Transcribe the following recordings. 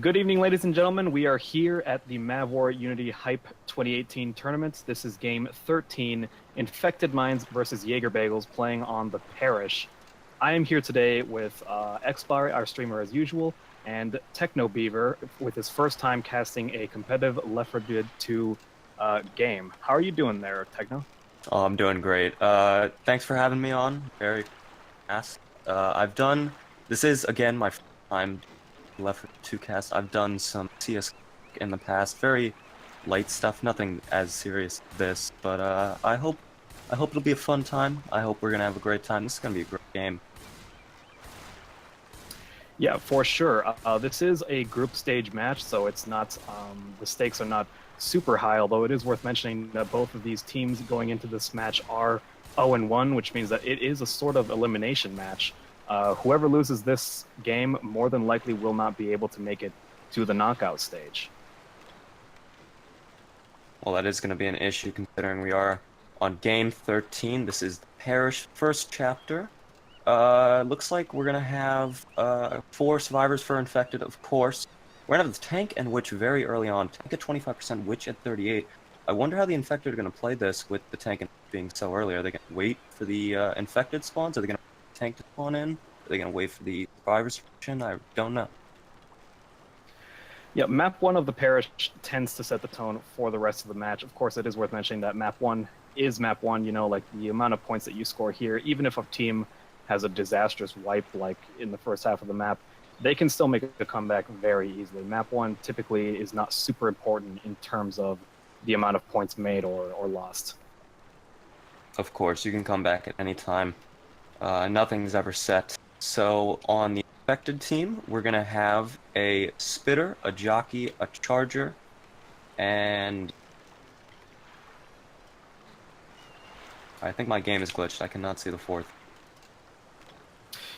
Good evening, ladies and gentlemen. We are here at the MavWar Unity Hype 2018 tournament. This is game 13, Infected Minds versus Yaeger Bagels, playing on the Parish. I am here today with Xbye, our streamer as usual, and Techno Beaver with his first time casting a competitive Left 4 Dead 2 game. How are you doing there, Techno? Oh, I'm doing great. Thanks for having me on. Very fast. This is, again, my first time Left 4 2 cast. I've done some CS in the past. Very light stuff, nothing as serious as this. But I hope it'll be a fun time. I hope we're gonna have a great time. This is gonna be a great game. Yeah, for sure. This is a group stage match, so it's not the stakes are not super high. Although it is worth mentioning that both of these teams going into this match are 0-1, which means that it is a sort of elimination match. Whoever loses this game more than likely will not be able to make it to the knockout stage. Well, that is gonna be an issue considering we are on game 13. This is the Parish first chapter. Looks like we're gonna have 4 survivors for infected, of course. We're gonna have the tank and witch very early on. Tank at 25%, witch at 38. I wonder how the infected are gonna play this with the tank and being so early. Are they gonna wait for the infected spawns? Are they gonna wait for the tank to spawn in? Are they gonna wait for the survivors section? I don't know. Yeah, map 1 of the Parish tends to set the tone for the rest of the match. Of course, it is worth mentioning that map 1 is map 1. You know, like the amount of points that you score here, even if a team has a disastrous wipe like in the first half of the map, they can still make a comeback very easily. Map 1 typically is not super important in terms of the amount of points made or lost. Of course, you can come back at any time. Nothing's ever set. So on the infected team, we're gonna have a spitter, a jockey, a charger, and I think my game is glitched. I cannot see the fourth.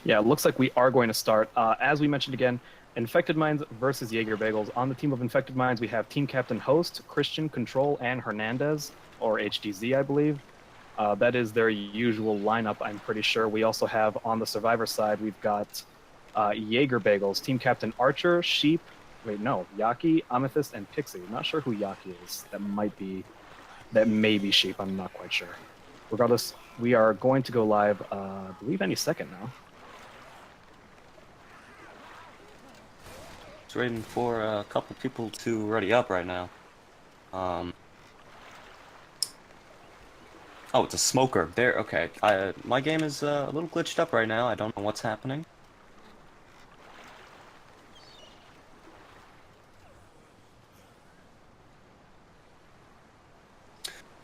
Yeah, it looks like we are going to start. As we mentioned again, Infected Minds versus Yaeger Bagels. On the team of Infected Minds, we have Team Captain Host, Christian, Control, and Hernandez, or HDZ, I believe. That is their usual lineup, I'm pretty sure. We also have, on the Survivor side, we've got Yaeger Bagels, Team Captain Archer, Sheep, Yaki, Amethyst, and Pixie. I'm not sure who Yaki is. That may be Sheep, I'm not quite sure. Regardless, we are going to go live, I believe, any second now. Just waiting for a couple people to ready up right now. Oh, it's a smoker. There, okay. My game is a little glitched up right now. I don't know what's happening.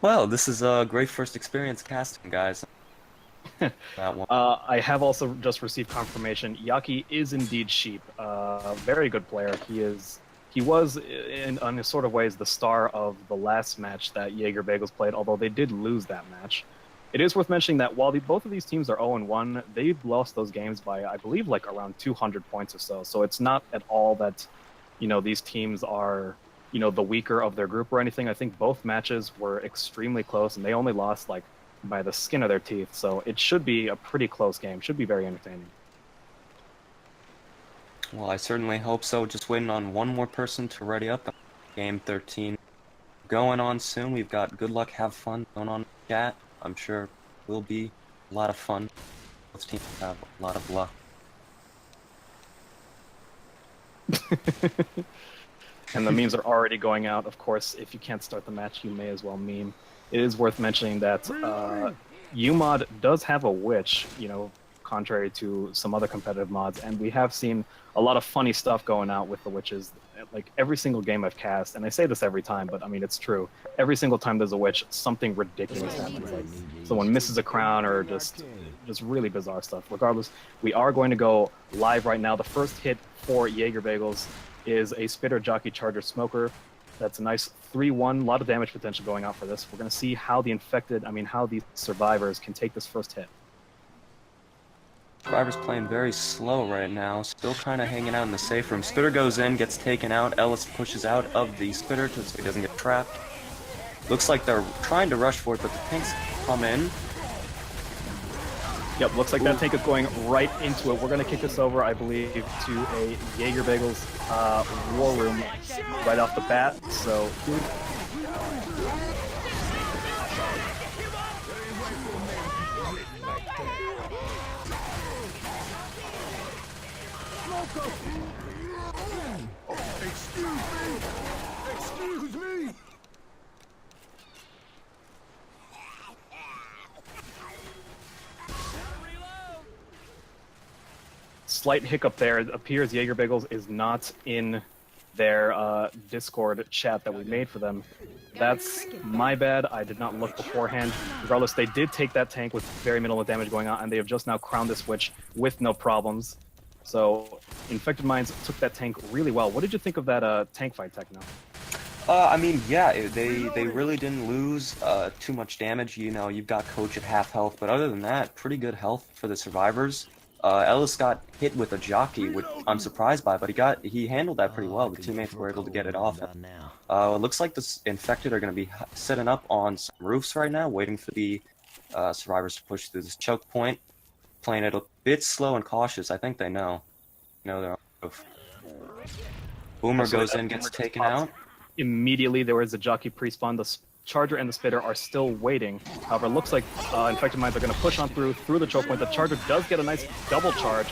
Well, this is a great first experience casting, guys. That one. I have also just received confirmation. Yaki is indeed Sheep. Very good player. He was in a sort of ways the star of the last match that Yaeger Bagels played, although they did lose that match. It is worth mentioning that while both of these teams are 0-1, they've lost those games by, I believe, like around 200 points or so. So it's not at all that, these teams are, the weaker of their group or anything. I think both matches were extremely close, and they only lost like by the skin of their teeth. So it should be a pretty close game. Should be very entertaining. Well, I certainly hope so. Just waiting on one more person to ready up. Game 13 going on soon. We've got good luck, have fun going on in the chat. I'm sure it will be a lot of fun. Both teams have a lot of luck. And the memes are already going out. Of course, if you can't start the match, you may as well meme. It is worth mentioning that UMod does have a witch, contrary to some other competitive mods, and we have seen a lot of funny stuff going out with the witches. Like every single game I've cast, and I say this every time, but I mean it's true. Every single time there's a witch, something ridiculous happens. Like someone misses a crown or just really bizarre stuff. Regardless, we are going to go live right now. The first hit for Yaeger Bagels is a Spitter Jockey Charger Smoker. That's a nice 3-1, a lot of damage potential going out for this. We're going to see how how these survivors can take this first hit. Survivor's playing very slow right now, still kind of hanging out in the safe room. Spitter goes in, gets taken out. Ellis pushes out of the Spitter so he doesn't get trapped. Looks like they're trying to rush for it, but the tanks come in. Yep, looks like that tank is going right into it. We're going to kick this over, I believe, to a Yaeger Bagels War Room right off the bat. So Excuse me! slight hiccup there. It appears Yaeger Bagels is not in their Discord chat that we made for them. That's my bad. I did not look beforehand. Regardless, they did take that tank with very minimal damage going on, and they have just now crowned this witch with no problems. So, Infected Minds took that tank really well. What did you think of that tank fight, Techno? I mean, yeah, they really didn't lose too much damage. You know, you've got Coach at half health, but other than that, pretty good health for the survivors. Ellis got hit with a jockey, which I'm surprised by, but he handled that pretty well. The teammates were able to get it off. It looks like the Infected are going to be setting up on some roofs right now, waiting for the survivors to push through this choke point. Playing it a bit slow and cautious. I think they know. They're on the roof. Boomer goes in, gets taken out. Immediately, there was a jockey pre-spawn. The Charger and the Spitter are still waiting. However, it looks like Infected Minds are going to push on through the choke point. The Charger does get a nice double charge,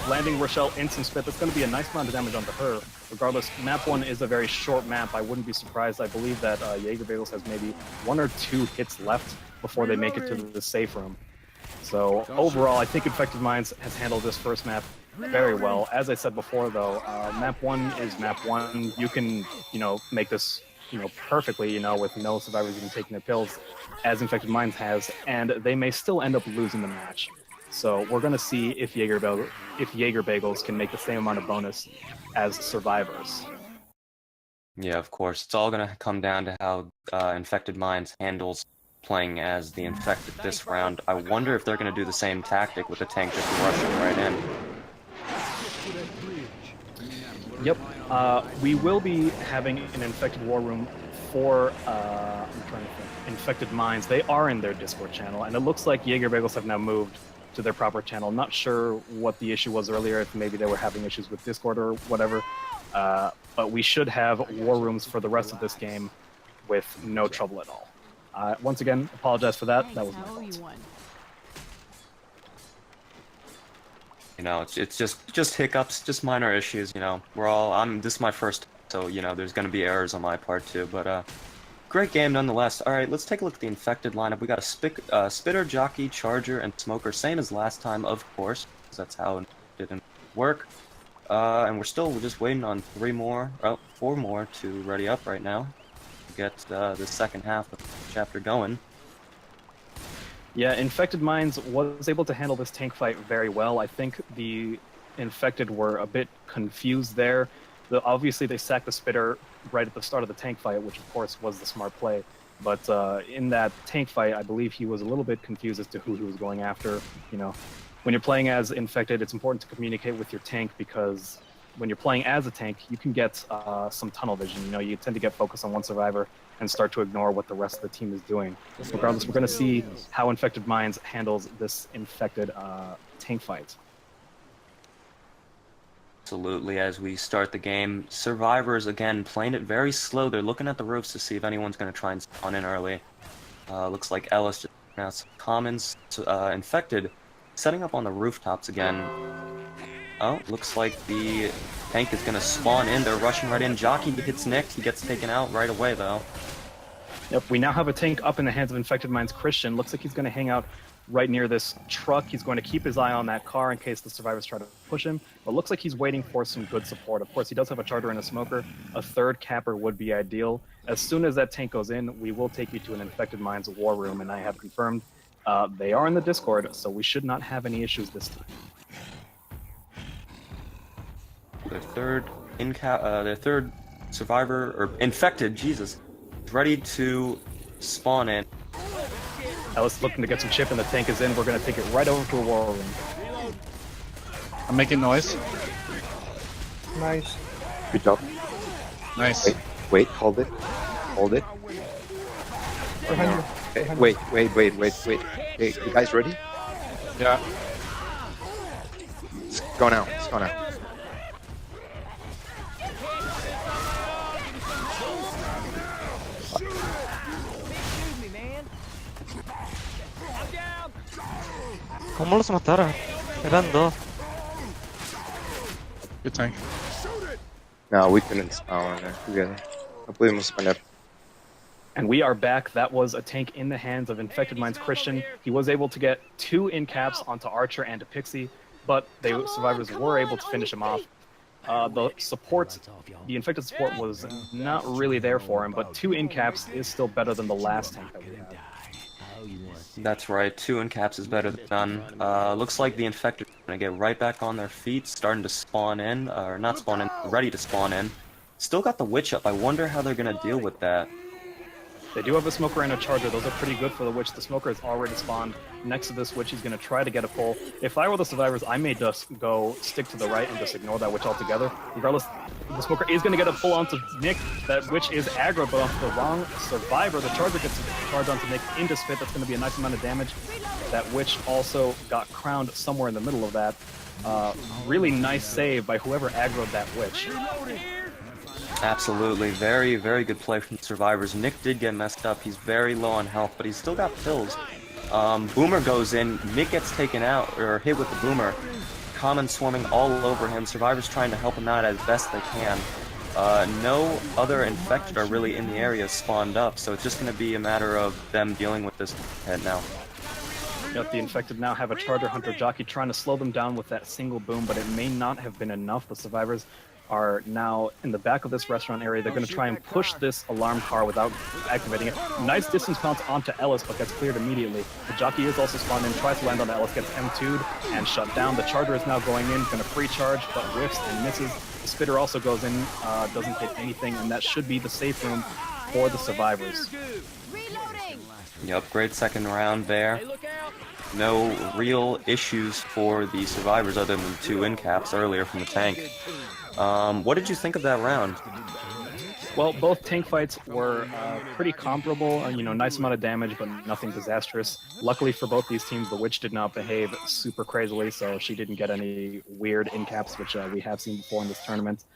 landing Rochelle in some spit. That's going to be a nice amount of damage onto her. Regardless, map 1 is a very short map. I wouldn't be surprised. I believe that Yaeger Bagels has maybe 1 or 2 hits left before they make it to the safe room. So overall, I think Infected Minds has handled this first map very well. As I said before, though, map 1 is map 1. You can, make this, perfectly, with no survivors even taking their kills, as Infected Minds has, and they may still end up losing the match. So we're going to see if Yaeger Bagels can make the same amount of bonus as survivors. Yeah, of course. It's all going to come down to how Infected Minds handles playing as the Infected this round. I wonder if they're going to do the same tactic with the tank just rushing right in. Yep. We will be having an Infected War Room for Infected Minds. They are in their Discord channel, and it looks like Yaeger Bagels have now moved to their proper channel. Not sure what the issue was earlier, if maybe they were having issues with Discord or whatever. But we should have War Rooms for the rest of this game with no trouble at all. Once again, apologize for that. That was my fault. It's just hiccups, just minor issues. This is my first, so there's going to be errors on my part too. But great game nonetheless. All right, let's take a look at the Infected lineup. We got a Spitter, Jockey, Charger, and Smoker, same as last time, of course, because that's how it didn't work. And we're just waiting on 4 more to ready up right now to get the second half of the chapter going. Yeah, Infected Minds was able to handle this tank fight very well. I think the Infected were a bit confused there. Obviously, they sacked the Spitter right at the start of the tank fight, which of course was the smart play. But in that tank fight, I believe he was a little bit confused as to who he was going after. When you're playing as Infected, it's important to communicate with your tank, because when you're playing as a tank, you can get some tunnel vision. You tend to get focused on one survivor and start to ignore what the rest of the team is doing. Regardless, we're going to see how Infected Minds handles this Infected tank fight. Absolutely. As we start the game, survivors again playing it very slow. They're looking at the roofs to see if anyone's going to try and spawn in early. Looks like Ellis just announced some commons. Infected setting up on the rooftops again. Oh, looks like the tank is going to spawn in. They're rushing right in. Jockey hits Nick. He gets taken out right away, though. Yep, we now have a tank up in the hands of Infected Minds. Christian looks like he's going to hang out right near this truck. He's going to keep his eye on that car in case the survivors try to push him. But looks like he's waiting for some good support. Of course, he does have a Charger and a Smoker. A third capper would be ideal. As soon as that tank goes in, we will take you to an Infected Minds War Room, and I have confirmed they are in the Discord, so we should not have any issues this time. Their third survivor, or Infected, Jesus, is ready to spawn in. Ellis looking to get some chip, and the tank is in. We're going to take it right over to a War Room. I'm making noise. Nice. Good job. Nice. Wait, hold it. Hold it. Okay, wait. Hey, you guys ready? Yeah. Let's go now. Let's go now. ¿Cómo los mataron? Eran dos. Good tank. No, we couldn't spawn there together. No pudimos spawnar. And we are back. That was a tank in the hands of Infected Minds Christian. He was able to get 2 in caps onto Archer and to Pixie, but the survivors were able to finish him off. The support, the infected support was not really there for him, but 2 in caps is still better than the last tank that we had. That's right, 2 in caps is better than none. Looks like the infected are gonna get right back on their feet, starting to spawn in, or not spawn in, ready to spawn in. Still got the witch up. I wonder how they're gonna deal with that. They do have a smoker and a charger. Those are pretty good for the witch. The smoker is already spawned next to this witch. He's going to try to get a pull. If I were the survivors, I may just go stick to the right and just ignore that witch altogether. Regardless, the smoker is going to get a pull onto Nick. That witch is aggro, but onto the wrong survivor. The charger gets a charge onto Nick into Spit. That's going to be a nice amount of damage. That witch also got crowned somewhere in the middle of that. Really nice save by whoever aggroed that witch. Absolutely, very, very good play from the survivors. Nick did get messed up. He's very low on health, but he's still got pills. Boomer goes in. Nick gets taken out, or hit with the boomer. Common swarming all over him. Survivors trying to help him out as best they can. No other infected are really in the area spawned up, so it's just going to be a matter of them dealing with this head now. Yep, the infected now have a charger hunter jockey trying to slow them down with that single boom, but it may not have been enough. The survivors are now in the back of this restaurant area. They're going to try and push this alarm car without activating it. Nice distance bounce onto Ellis, but gets cleared immediately. The jockey is also spawned in, tries to land on Ellis, gets M2'd and shut down. The charger is now going in, going to free charge, but whiffs and misses. The spitter also goes in, doesn't hit anything, and that should be the safe room for the survivors. Yep, great second round there. No real issues for the survivors other than 2 in caps earlier from the tank. What did you think of that round? Well, both tank fights were pretty comparable. Nice amount of damage, but nothing disastrous. Luckily for both these teams, the witch did not behave super crazily, so she didn't get any weird in-caps, which we have seen before in this tournament.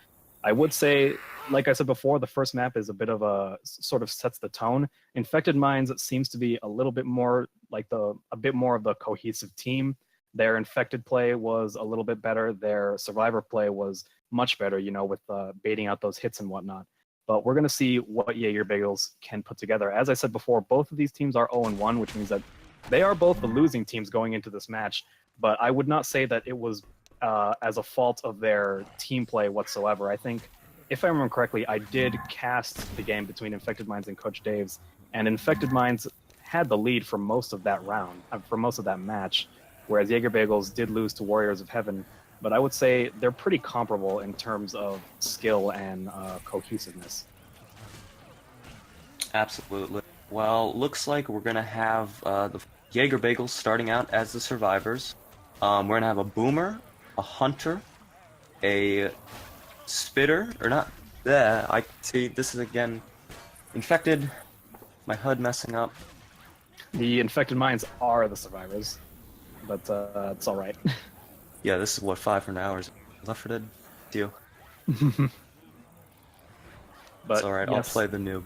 I would say, like I said before, the first map is a bit of sort of sets the tone. Infected Minds seems to be a little bit more like a bit more of the cohesive team. Their infected play was a little bit better. Their survivor play was much better, with baiting out those hits and whatnot. But we're going to see what Yaeger Bagels can put together. As I said before, both of these teams are 0-1, which means that they are both the losing teams going into this match. But I would not say that it was as a fault of their team play whatsoever. I think, if I remember correctly, I did cast the game between Infected Minds and Coach Dave's, and Infected Minds had the lead for most of that round, for most of that match, whereas Yaeger Bagels did lose to Warriors of Heaven. But I would say they're pretty comparable in terms of skill and cohesiveness. Absolutely. Well, looks like we're going to have the Yaeger Bagels starting out as the survivors. We're going to have a boomer, a hunter, a spitter, or not, I see, this is again infected, my HUD messing up. The Infected Minds are the survivors, but it's all right. Yeah, this is what, 500 hours left for dead? Deal. But it's alright, yes. I'll play the noob.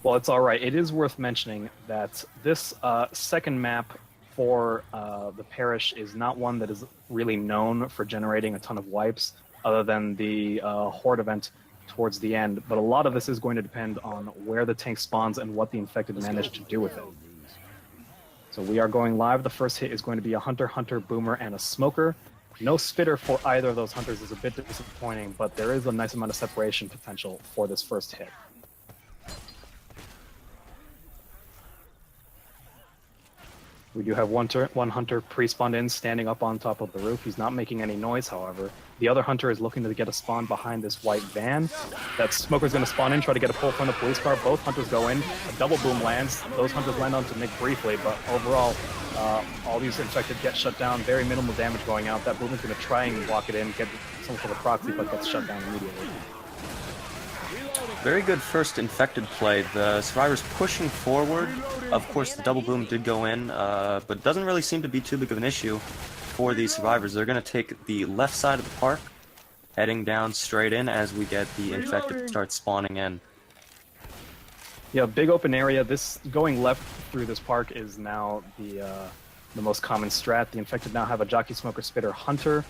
Well, it's all right. It is worth mentioning that this second map for the parish is not one that is really known for generating a ton of wipes, other than the Horde event towards the end. But a lot of this is going to depend on where the tank spawns and what the infected manage to do with it. So we are going live. The first hit is going to be a hunter, boomer, and a smoker. No spitter for either of those hunters is a bit disappointing, but there is a nice amount of separation potential for this first hit. We do have one hunter pre-spawned in, standing up on top of the roof. He's not making any noise, however. The other hunter is looking to get a spawn behind this white van. That smoker's going to spawn in, try to get a pull from the police car. Both hunters go in. A double boom lands. Those hunters land onto Nick briefly, but overall, all these infected get shut down. Very minimal damage going out. That boom is going to try and walk it in, get some sort of proxy, but gets shut down immediately. very good first infected play. The survivors pushing forward. Of course, the double boom did go in, but doesn't really seem to be too big of an issue for these survivors. They're going to take the left side of the park, heading down straight in as we get the infected to start spawning in. Yeah, big open area. This going left through this park is now the most common strat. The infected now have a jockey, smoker, spitter, hunter.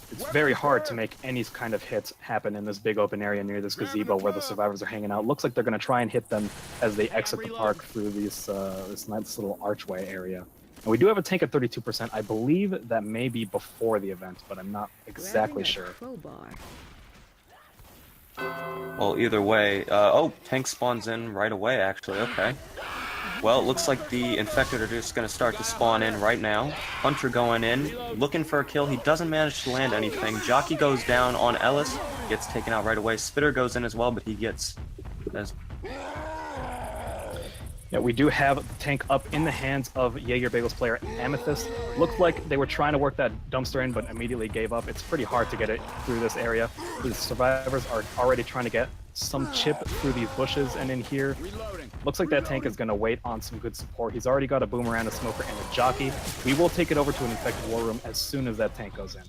It's very hard to make any kind of hits happen in this big open area near this gazebo where the survivors are hanging out. Looks like they're going to try and hit them as they exit the park through this nice little archway area. And we do have a tank at 32%. I believe that may be before the event, but I'm not exactly sure. Well, either way, oh, tank spawns in right away, actually, okay. Well, it looks like the infected are just going to start to spawn in right now. Hunter going in, looking for a kill. He doesn't manage to land anything. Jockey goes down on Ellis, gets taken out right away. Spitter goes in as well, but he gets... Yeah, we do have the tank up in the hands of Yaeger Bagels player Amethyst. Looked like they were trying to work that dumpster in, but immediately gave up. It's pretty hard to get it through this area. The survivors are already trying to get some chip through these bushes and in here. Looks like that tank is going to wait on some good support. He's already got a boomerang, a smoker, and a jockey. We will take it over to an infected war room as soon as that tank goes in.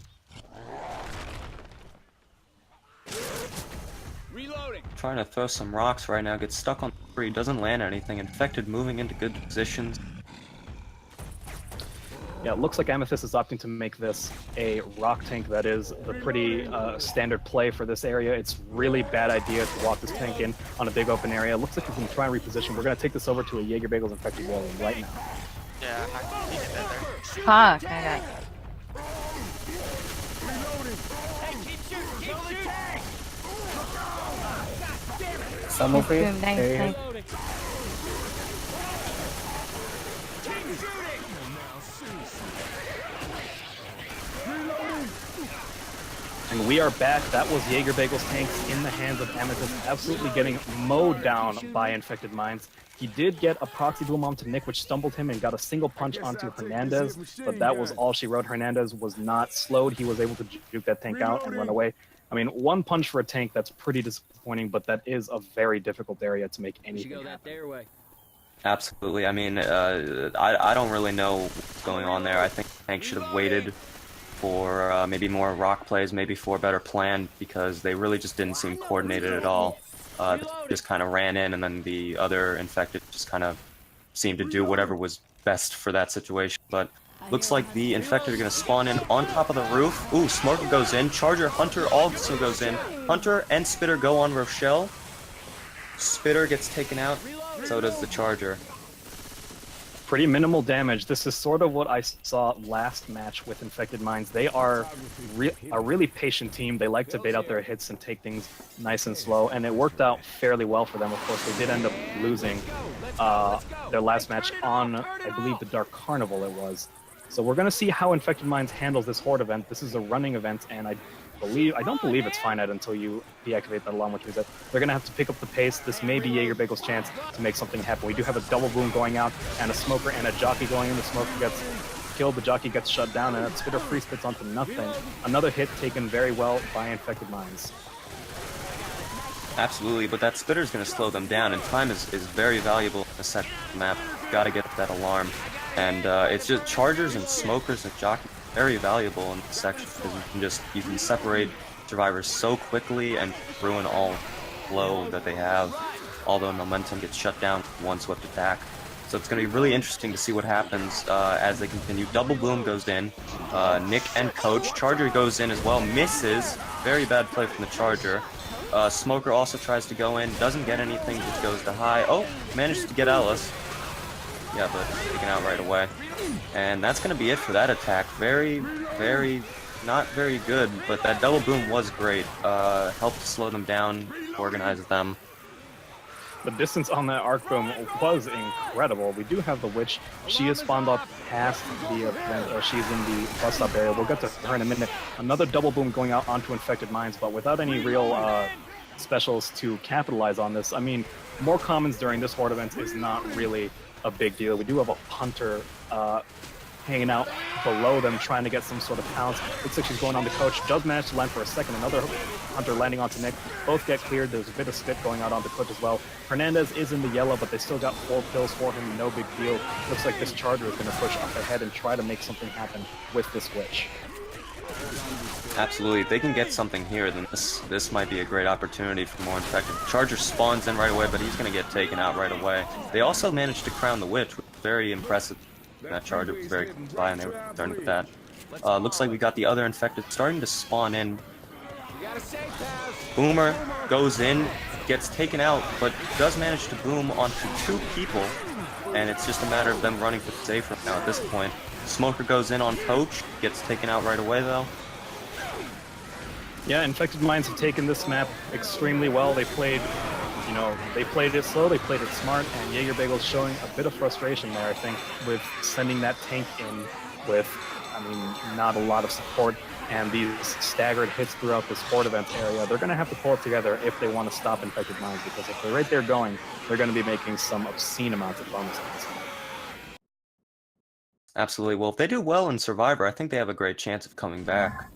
Trying to throw some rocks right now, gets stuck on three, doesn't land anything. Infected moving into good positions. Yeah, it looks like Amethyst is opting to make this a rock tank. That is the pretty standard play for this area. It's really bad idea to walk this tank in on a big open area. It looks like he's going to try and reposition. We're going to take this over to a Yaeger Bagels infected wall room right now. Yeah, I can get that there. Fuck, I got... Some over here. Nice. And we are back. That was Yaeger Bagels tanks in the hands of Amethyst, absolutely getting mowed down by infected mines. He did get a proxy boom onto Nick, which stumbled him and got a single punch onto Hernandez, but that was all she wrote. Hernandez was not slowed. He was able to juke that tank out and run away. I mean, one punch for a tank, that's pretty disappointing, but that is a very difficult area to make anything happen. Absolutely. I mean, I don't really know what's going on there. I think Tank should have waited for maybe more rock plays, maybe for a better plan, because they really just didn't seem coordinated at all. Just kind of ran in, and then the other infected just kind of seemed to do whatever was best for that situation. But looks like the infected are going to spawn in on top of the roof. Ooh, Smoker goes in. Charger, Hunter also goes in. Hunter and Spitter go on Rochelle. Spitter gets taken out. So does the Charger. Pretty minimal damage. This is sort of what I saw last match with Infected Minds. They are a really patient team. They like to bait out their hits and take things nice and slow, and it worked out fairly well for them. Of course, they did end up losing their last match on, I believe, the Dark Carnival it was. So we're going to see how Infected Minds handles this Horde event. This is a running event, and I don't believe it's finite until you deactivate that alarm, which means that they're going to have to pick up the pace. This may be Yaeger Bagel's chance to make something happen. We do have a double boom going out, and a smoker and a jockey going in. The smoker gets killed, the jockey gets shut down, and that spitter free spits onto nothing. Another hit taken very well by Infected Minds. Absolutely, but that spitter is going to slow them down, and time is very valuable in the second map. Got to get that alarm. And it's just Chargers and Smokers and Jockeys very valuable in this section, because you can separate survivors so quickly and ruin all flow that they have. All the momentum gets shut down with one swift attack. So it's going to be really interesting to see what happens as they continue. Double boom goes in. Nick and Coach. Charger goes in as well. Misses. Very bad play from the Charger. Smoker also tries to go in. Doesn't get anything. Just goes to high. Oh, manages to get Ellis. Yeah, but taken out right away. And that's going to be it for that attack. Not very good, but that double boom was great. Helped slow them down, organize them. The distance on that arc boom was incredible. We do have the witch. She is spawned up past the event. She's in the bus stop area. We'll get to her in a minute. Another double boom going out onto Infected Minds, but without any real specials to capitalize on this. I mean, more commons during this Horde event is not really a big deal. We do have a Hunter hanging out below them, trying to get some sort of pounce. Looks like she's going on the coach. Does manage to land for a second. Another hunter landing onto Nick. Both get cleared. There's a bit of spit going out onto coach as well. Hernandez is in the yellow, but they still got 4 kills for him. No big deal. Looks like this charger is going to push up ahead and try to make something happen with this witch. Absolutely. If they can get something here, then this might be a great opportunity for more infected. Charger spawns in right away, but he's going to get taken out right away. They also managed to crown the witch, which was very impressive. That charger was very close by, and they were concerned with that. Looks like we got the other infected starting to spawn in. Boomer goes in, gets taken out, but does manage to boom onto 2 people, and it's just a matter of them running for the safe room now at this point. Smoker goes in on Coach, gets taken out right away though. Yeah, Infected Minds have taken this map extremely well. They played, you know, they played it slow, they played it smart, and Yaeger Bagels showing a bit of frustration there, I think, with sending that tank in with, I mean, not a lot of support, and these staggered hits throughout this Horde event area. They're going to have to pull it together if they want to stop Infected Minds, because if they're right there going, they're going to be making some obscene amounts of bonuses. Absolutely. Well, if they do well in Survivor, I think they have a great chance of coming back.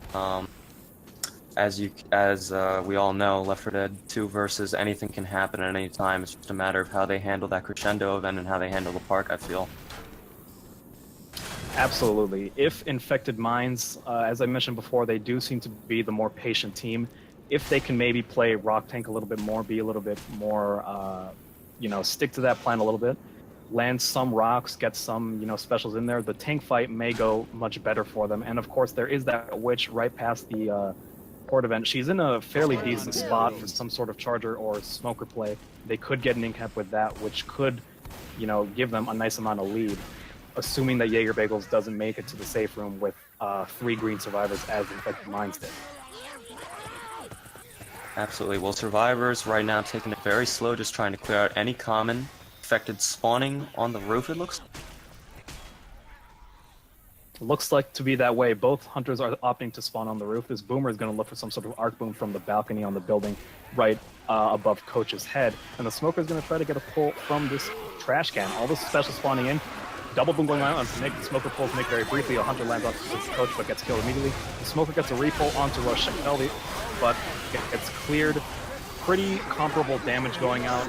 As we all know, Left 4 Dead 2 versus anything can happen at any time. It's just a matter of how they handle that crescendo event and how they handle the park, I feel. Absolutely. If Infected Minds, as I mentioned before, they do seem to be the more patient team. If they can maybe play Rock Tank a little bit more, be a little bit more, you know, stick to that plan a little bit, land some rocks, get some, you know, specials in there, the tank fight may go much better for them. And of course, there is that witch right past the Horde event. She's in a fairly decent spot for some sort of charger or smoker play. They could get an incap with that, which could, you know, give them a nice amount of lead, assuming that Yaeger Bagels doesn't make it to the safe room with 3 green survivors as Infected Minds did. Absolutely. Well, Survivors right now taking it very slow, just trying to clear out any common infected spawning on the roof, it looks. Looks like to be that way. Both hunters are opting to spawn on the roof. This Boomer is going to look for some sort of arc boom from the balcony on the building right above Coach's head. And the Smoker is going to try to get a pull from this trash can. All this special spawning in. Double boom going on onto Nick. The Smoker pulls Nick very briefly. A hunter lands onto his Coach but gets killed immediately. The Smoker gets a repull onto Rochelle, but gets cleared. Pretty comparable damage going out.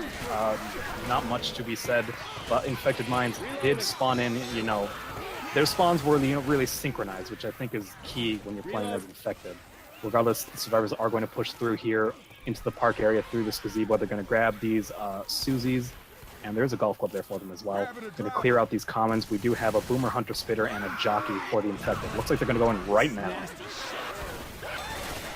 Not much to be said, but Infected Minds did spawn in, you know, their spawns were, you know, really synchronized, which I think is key when you're playing as Infected. Regardless, the survivors are going to push through here into the park area through this gazebo. They're going to grab these Suzies, and there's a golf club there for them as well. Going to clear out these commons. We do have a Boomer, Hunter, Spitter, and a Jockey for the Infected. Looks like they're going to go in right now.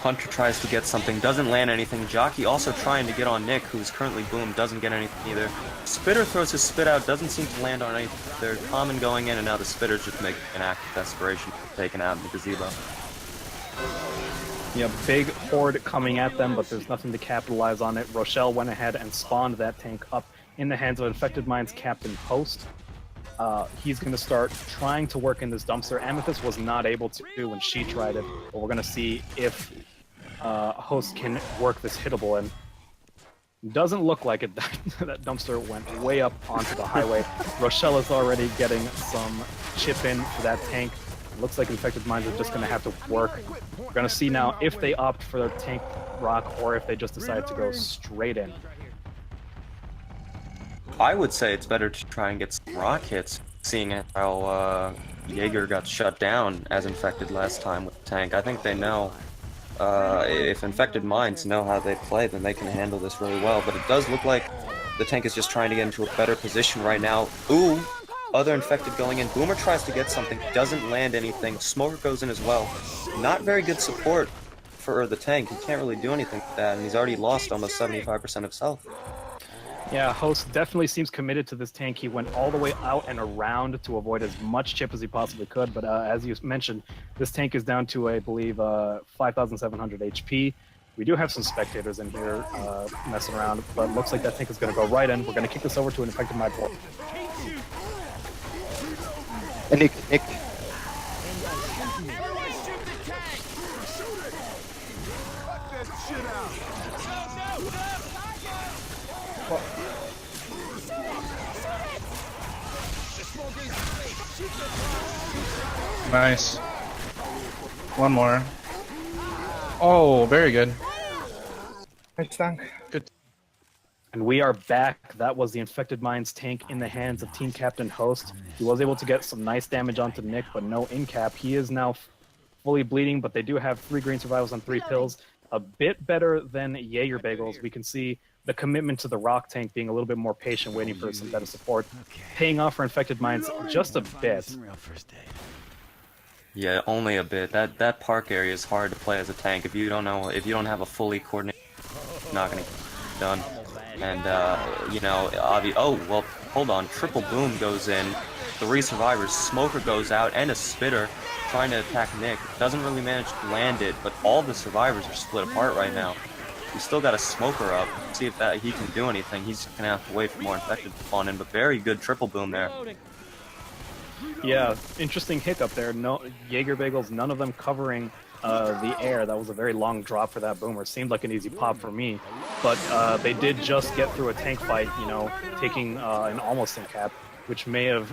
Hunter tries to get something, doesn't land anything. Jockey also trying to get on Nick, who's currently boomed, doesn't get anything either. Spitter throws his spit out, doesn't seem to land on anything. They're common going in, and now the Spitter's just making an act of desperation, taken out in the gazebo. Yeah, big horde coming at them, but there's nothing to capitalize on it. Rochelle went ahead and spawned that tank up in the hands of Infected Minds Captain Host. He's going to start trying to work in this dumpster. Amethyst was not able to when she tried it, but we're going to see if Host can work this hittable, and doesn't look like it. That dumpster went way up onto the highway. Rochelle is already getting some chip in for that tank. It looks like Infected Minds are just going to have to work. We're going to see now if they opt for their tank rock or if they just decide to go straight in. I would say it's better to try and get some rock hits, seeing how Yaeger got shut down as Infected last time with the tank. I think they know, if Infected Minds know how they play, then they can handle this really well. But it does look like the tank is just trying to get into a better position right now. Ooh, other Infected going in. Boomer tries to get something, doesn't land anything. Smoker goes in as well. Not very good support for the tank. He can't really do anything with that, and he's already lost almost 75% of health. Yeah, Host definitely seems committed to this tank. He went all the way out and around to avoid as much chip as he possibly could, but as you mentioned, this tank is down to, I believe, 5,700 HP. We do have some spectators in here messing around, but looks like that tank is going to go right in. We're going to kick this over to an Infected MavWar. And Nick. Nice. One more. Oh, very good. Nice tank. Good. And we are back. That was the Infected Minds tank in the hands of Team Captain Host. He was able to get some nice damage onto Nick, but no in-cap. He is now fully bleeding, but they do have 3 green survivals on 3 pills. A bit better than Yaeger Bagels. We can see the commitment to the rock tank being a little bit more patient, waiting for some better support. Paying off for Infected Minds just a bit. Yeah, only a bit. That park area is hard to play as a tank. If you don't have a fully coordinated, it's not gonna get done. And you know, oh well, hold on. Triple boom goes in, 3 survivors. Smoker goes out, and a spitter trying to attack Nick. Doesn't really manage to land it, but all the survivors are split apart right now. We still got a smoker up. See if he can do anything. He's gonna have to wait for more infected to spawn in. But very good triple boom there. Yeah, interesting hiccup there. No Yaeger Bagels, none of them covering the air. That was a very long drop for that boomer. Seemed like an easy pop for me, but they did just get through a tank fight, you know, taking an almost in cap, which may have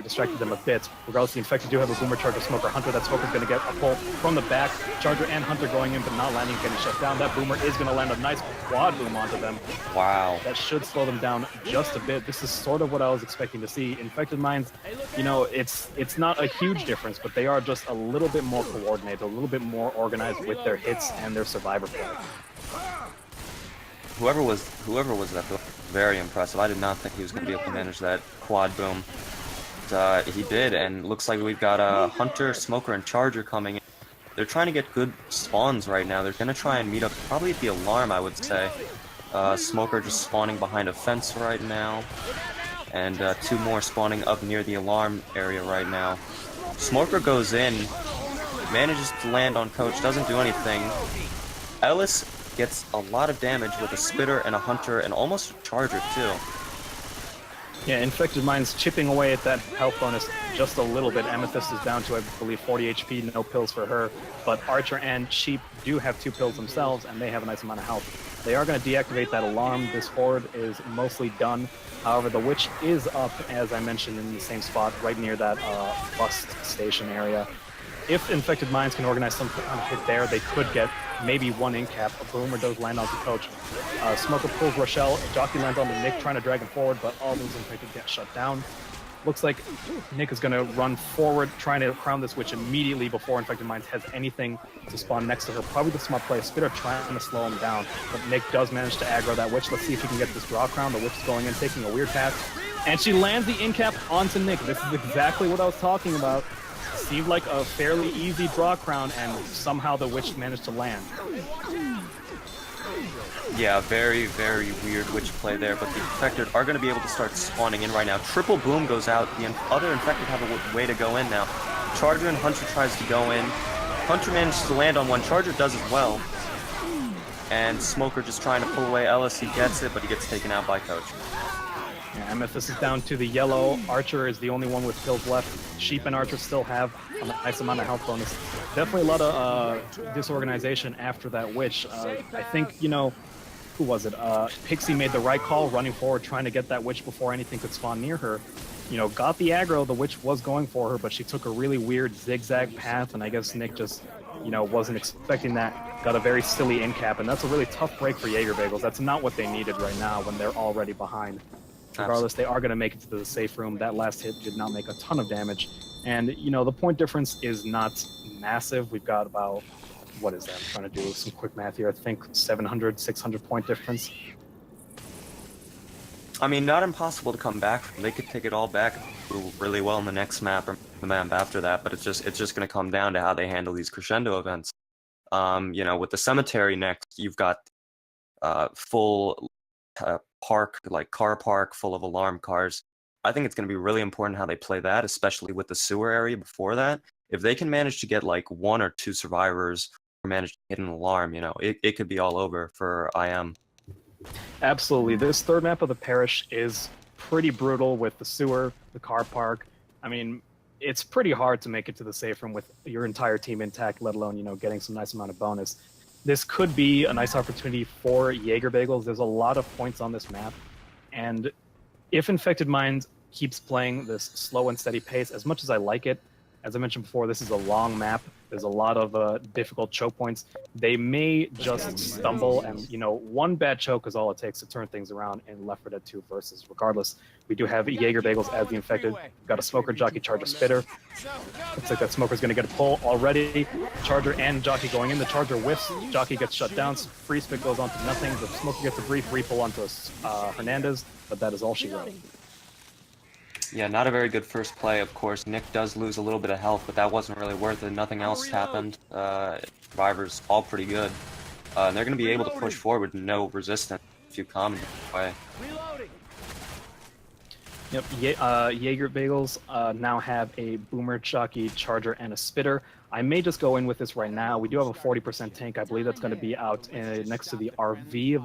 distracted them a bit. Regardless, the Infected do have a boomer, Charger, Smoker, Hunter. That Smoker's going to get a pull from the back. Charger and Hunter going in, but not landing, getting shut down. That boomer is going to land a nice quad boom onto them. Wow. That should slow them down just a bit. This is sort of what I was expecting to see. Infected Minds, you know, it's not a huge difference, but they are just a little bit more coordinated, a little bit more organized with their hits and their survivor play. Whoever was that, very impressive. I did not think he was going to be able to manage that quad boom. But, he did, and looks like we've got a Hunter, Smoker, and Charger coming in. They're trying to get good spawns right now. They're going to try and meet up probably at the alarm, I would say. Smoker just spawning behind a fence right now. And 2 more spawning up near the alarm area right now. Smoker goes in, manages to land on Coach, doesn't do anything. Ellis gets a lot of damage with a spitter and a Hunter and almost a Charger too. Yeah, Infected Minds chipping away at that health bonus just a little bit. Amethyst is down to, I believe, 40 HP, no pills for her. But Archer and Sheep do have 2 pills themselves, and they have a nice amount of health. They are going to deactivate that alarm. This horde is mostly done. However, the Witch is up, as I mentioned, in the same spot, right near that bus station area. If Infected Minds can organize some kind of hit there, they could get maybe 1 in cap. A boomer does land onto Coach. Smoker pulls Rochelle. Jockey lands onto Nick, trying to drag him forward, but all those Infected get shut down. Looks like Nick is going to run forward, trying to crown this Witch immediately before Infected Minds has anything to spawn next to her. Probably the smart play. Spitter trying to slow him down, but Nick does manage to aggro that Witch. Let's see if he can get this draw crown. The Witch is going in, taking a weird path, and she lands the in cap onto Nick. This is exactly what I was talking about. Seemed like a fairly easy draw crown, and somehow the Witch managed to land. Yeah, very, very weird Witch play there, but the Infected are going to be able to start spawning in right now. Triple boom goes out. The other Infected have a way to go in now. Charger and Hunter tries to go in. Hunter manages to land on one. Charger does as well. And Smoker just trying to pull away Ellis. He gets it, but he gets taken out by Coach. Yeah, Amethyst is down to the yellow. Archer is the only one with kills left. Sheep and Archer still have a nice amount of health bonus. Definitely a lot of disorganization after that Witch. I think, you know, who was it? Pixie made the right call, running forward, trying to get that Witch before anything could spawn near her. You know, got the aggro. The Witch was going for her, but she took a really weird zigzag path, and I guess Nick just, you know, wasn't expecting that. Got a very silly in cap, and that's a really tough break for Yaeger Bagels. That's not what they needed right now when they're already behind. Regardless, they are going to make it to the safe room. That last hit did not make a ton of damage. And, you know, the point difference is not massive. We've got about, what is that? I'm trying to do some quick math here. I think 700, 600 point difference. I mean, not impossible to come back from. They could take it all back really well in the next map or the map after that, but it's just going to come down to how they handle these crescendo events. You know, with the cemetery next, you've got full park, like car park full of alarm cars. I think it's going to be really important how they play that, especially with the sewer area before that. If they can manage to get like 1 or 2 survivors or manage to hit an alarm, you know, it could be all over for IM. Absolutely. This third map of the parish is pretty brutal with the sewer, the car park. I mean, it's pretty hard to make it to the safe room with your entire team intact, let alone, you know, getting some nice amount of bonus. This could be a nice opportunity for Yaeger Bagels. There's a lot of points on this map, and if Infected Minds keeps playing this slow and steady pace. As much as I like it, as I mentioned before, this is a long map. There's a lot of difficult choke points. They may just stumble, and one bad choke is all it takes to turn things around in Left 4 Dead 2 versus. Regardless, we do have Yaeger Bagels as the infected. We've got a Smoker, Jockey, Charger, Spitter. Looks like that Smoker's going to get a pull already. Charger and Jockey going in. The Charger whiffs. Jockey gets shut down. Free Spit goes on to nothing. The Smoker gets a brief repull onto Hernandez, but that is all she wrote. Yeah, not a very good first play, of course. Nick does lose a little bit of health, but that wasn't really worth it. Nothing else happened. Survivors all pretty good. And they're going to be able to push forward with no resistance if you come in the way. Yep, Yaeger Bagels now have a Boomer, Jockey, Charger, and a Spitter. I may just go in with this right now. We do have a 40% tank. I believe that's going to be out next to the RV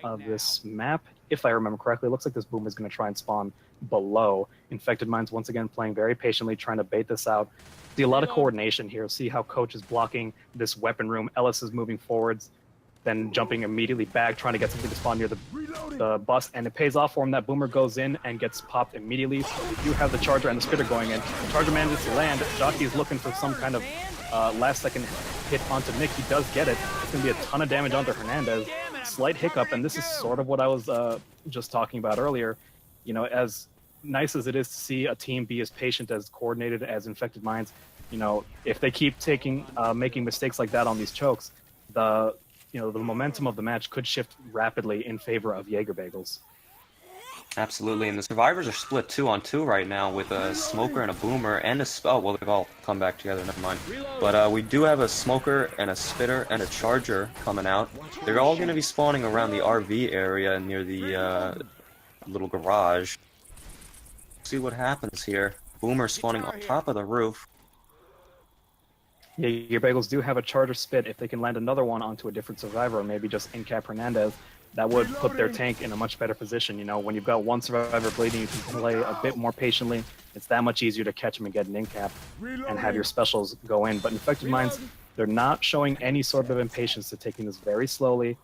of this map, if I remember correctly. It looks like this Boomer is going to try and spawn below. Infected Minds once again playing very patiently, trying to bait this out. See a lot of coordination here. See how Coach is blocking this weapon room. Ellis is moving forwards, then jumping immediately back, trying to get something to spawn near the bus, and it pays off for him. That Boomer goes in and gets popped immediately. You have the Charger and the Spitter going in. The Charger manages to land. Jockey is looking for some kind of last-second hit onto Nick. He does get it. It's going to be a ton of damage onto Hernandez. Slight hiccup, and this is sort of what I was just talking about earlier. As nice as it is to see a team be as patient, as coordinated as Infected Minds, if they keep making mistakes like that on these chokes, the momentum of the match could shift rapidly in favor of Yaeger Bagels. Absolutely, and the survivors are split 2-on-2 right now with a Smoker and a Boomer and a well, they've all come back together, never mind. But we do have a Smoker and a Spitter and a Charger coming out. They're all going to be spawning around the RV area near the little garage. See what happens here. Boomer spawning on top of the roof. Yeah, your Bagels do have a Charger Spit. If they can land another one onto a different survivor, or maybe just in-cap Hernandez, that would put their tank in a much better position. When you've got one survivor bleeding, you can play a bit more patiently. It's that much easier to catch them and get an in-cap and have your specials go in. But Infected Minds, they're not showing any sort of impatience to taking this very slowly,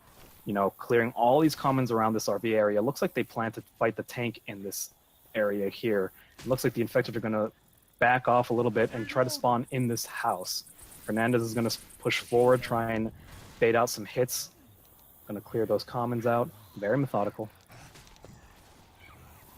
clearing all these commons around this RV area. Looks like they plan to fight the tank in this area here. It looks like the Infected are going to back off a little bit and try to spawn in this house. Hernandez is going to push forward, try and bait out some hits. Going to clear those commons out. Very methodical.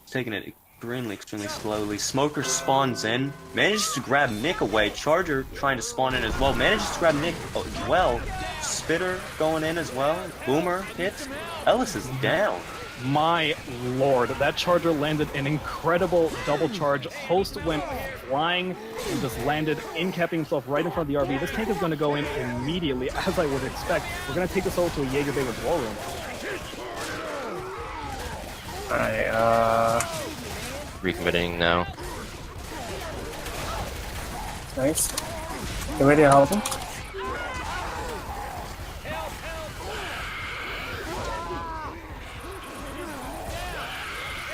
Taking it extremely slowly. Smoker spawns in, manages to grab Nick away. Charger trying to spawn in as well, manages to grab Nick as well. Spitter going in as well. Boomer hits. Ellis is down. My lord, that Charger landed an incredible double charge. Host went flying and just landed, in-capping himself right in front of the RV. This tank is going to go in immediately, as I would expect. We're going to take this over to a Yaeger Bagels war room. Alright, Recommitting now. Nice. You ready to help him?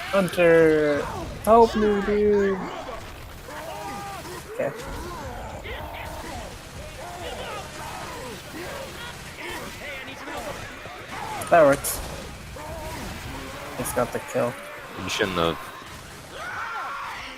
Hunter, help me, dude. Okay. That works. He's got the kill. You shouldn't have.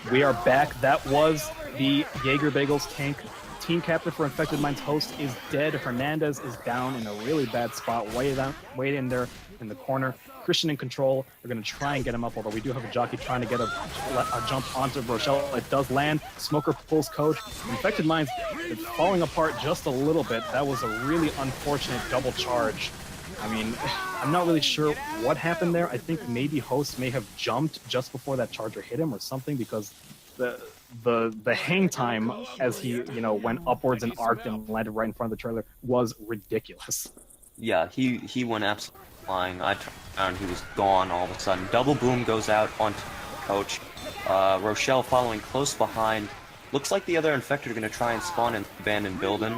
We are back. That was the Yaeger Bagels tank. Team captain for Infected Minds. Host is dead. Hernandez is down in a really bad spot, way in there in the corner. Christian in control. They're going to try and get him up, although we do have a Jockey trying to get a jump onto Rochelle. It does land. Smoker pulls Coach. Infected Minds is falling apart just a little bit. That was a really unfortunate double charge. I mean, I'm not really sure what happened there. I think maybe Host may have jumped just before that Charger hit him or something, because the hang time as he went upwards and arced and landed right in front of the trailer was ridiculous. Yeah, he went absolutely flying. I turned around, he was gone all of a sudden. Double boom goes out onto Coach. Rochelle following close behind. Looks like the other Infected are going to try and spawn in the abandoned building.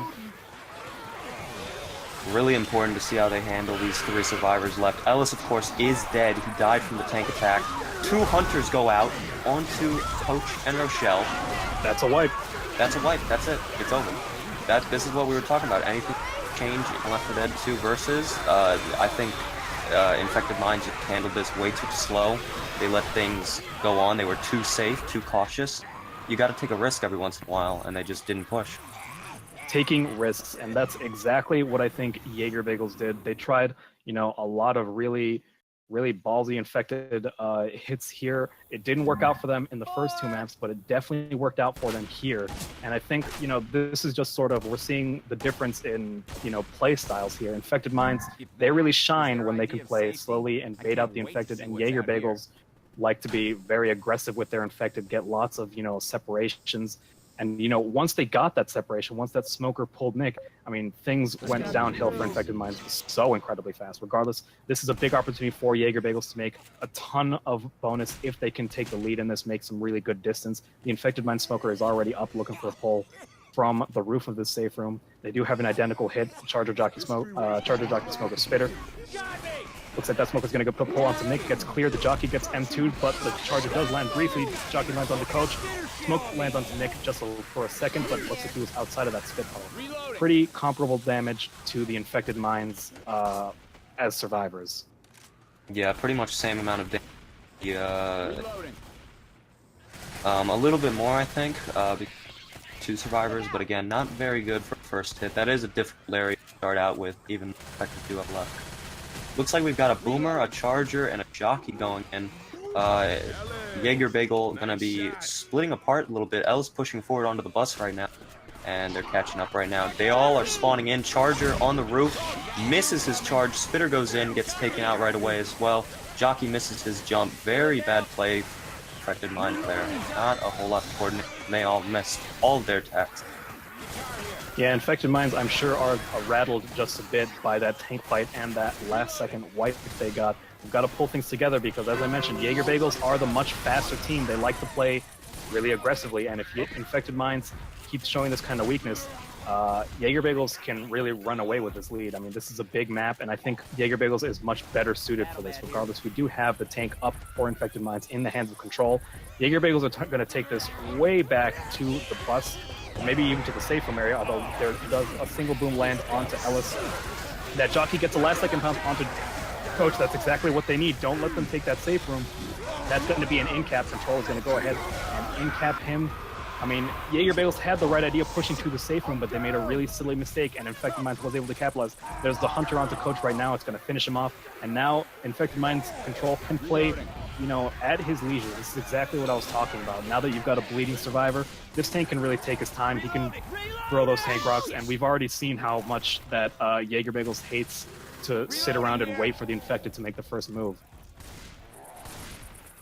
Really important to see how they handle these 3 survivors left. Ellis, of course, is dead. He died from the tank attack. 2 Hunters go out onto Coach and Rochelle. That's a wipe. That's a wipe. That's it. It's over. This is what we were talking about. Anything change in Left 4 Dead 2 versus, I think Infected Minds just handled this way too slow. They let things go on. They were too safe, too cautious. You got to take a risk every once in a while, and they just didn't push. Taking risks, and that's exactly what I think Yaeger Bagels did. They tried, a lot of really ballsy infected hits here. It didn't work out for them in the first two maps, but it definitely worked out for them here. And I think, this is just sort of, we're seeing the difference in, play styles here. Infected Minds, they really shine when they can play slowly and bait out the infected, and Yaeger Bagels like to be very aggressive with their infected, get lots of, separations. And, once they got that separation, once that smoker pulled Nick, I mean, things went downhill for Infected Minds so incredibly fast. Regardless, this is a big opportunity for Yaeger Bagels to make a ton of bonus if they can take the lead in this, make some really good distance. The Infected Mind smoker is already up looking for a pull from the roof of this safe room. They do have an identical hit, Charger Jockey Smoker Spitter. Looks like that smoker's going to go pull onto Nick, gets cleared, the Jockey gets M2'd, but the Charger does land briefly. Jockey lands on the coach. Smoke lands onto Nick just for a second, but looks like he was outside of that spit puddle. Pretty comparable damage to the Infected Minds as survivors. Yeah, pretty much same amount of damage. Yeah, a little bit more, I think, two survivors, but again, not very good for first hit. That is a difficult area to start out with, even the Infected do have left. Looks like we've got a Boomer, a Charger, and a Jockey going in. Yaeger Bagel gonna be splitting apart a little bit. L's pushing forward onto the bus right now, and they're catching up right now. They all are spawning in. Charger on the roof, misses his charge. Spitter goes in, gets taken out right away as well. Jockey misses his jump. Very bad play. Infected Mind player. Not a whole lot of coordination. They all missed all of their attacks. Yeah, Infected Minds, I'm sure, are rattled just a bit by that tank fight and that last-second wipe they got. We've got to pull things together because, as I mentioned, Yaeger Bagels are the much faster team. They like to play really aggressively, and if Infected Minds keeps showing this kind of weakness, Yaeger Bagels can really run away with this lead. I mean, this is a big map, and I think Yaeger Bagels is much better suited for this. Regardless, we do have the tank up for Infected Minds in the hands of Control. Yaeger Bagels are going to take this way back to the bus, or maybe even to the safe room area, although there does a single boom land onto Ellis. That Jockey gets a last-second pounce onto Coach. That's exactly what they need. Don't let them take that safe room. That's going to be an in-cap. Control is going to go ahead and in-cap him. I mean, Yaeger Bagels had the right idea pushing to the safe room, but they made a really silly mistake, and Infected Minds was able to capitalize. There's the Hunter onto Coach right now. It's going to finish him off, and now Infected Minds Control can play, at his leisure. This is exactly what I was talking about. Now that you've got a bleeding survivor, this tank can really take his time. He can throw those tank rocks, and we've already seen how much that Yaeger Bagels hates to sit around and wait for the Infected to make the first move.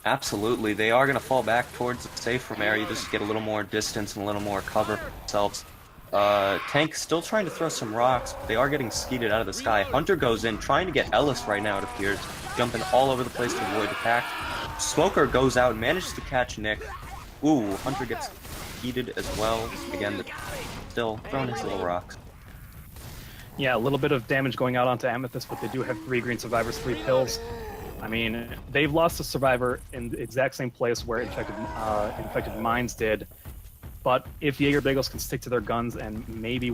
Absolutely, they are going to fall back towards the safe room area just to get a little more distance and a little more cover for themselves. Tank still trying to throw some rocks, but they are getting skeeted out of the sky. Hunter goes in, trying to get Ellis right now, it appears, jumping all over the place to avoid attack. Smoker goes out and manages to catch Nick. Ooh, Hunter gets skeeted as well. Again, still throwing his little rocks. Yeah, a little bit of damage going out onto Amethyst, but they do have 3 green survivors, 3 pills. I mean, they've lost a survivor in the exact same place where Infected Minds did. But if Yaeger Bagels can stick to their guns and maybe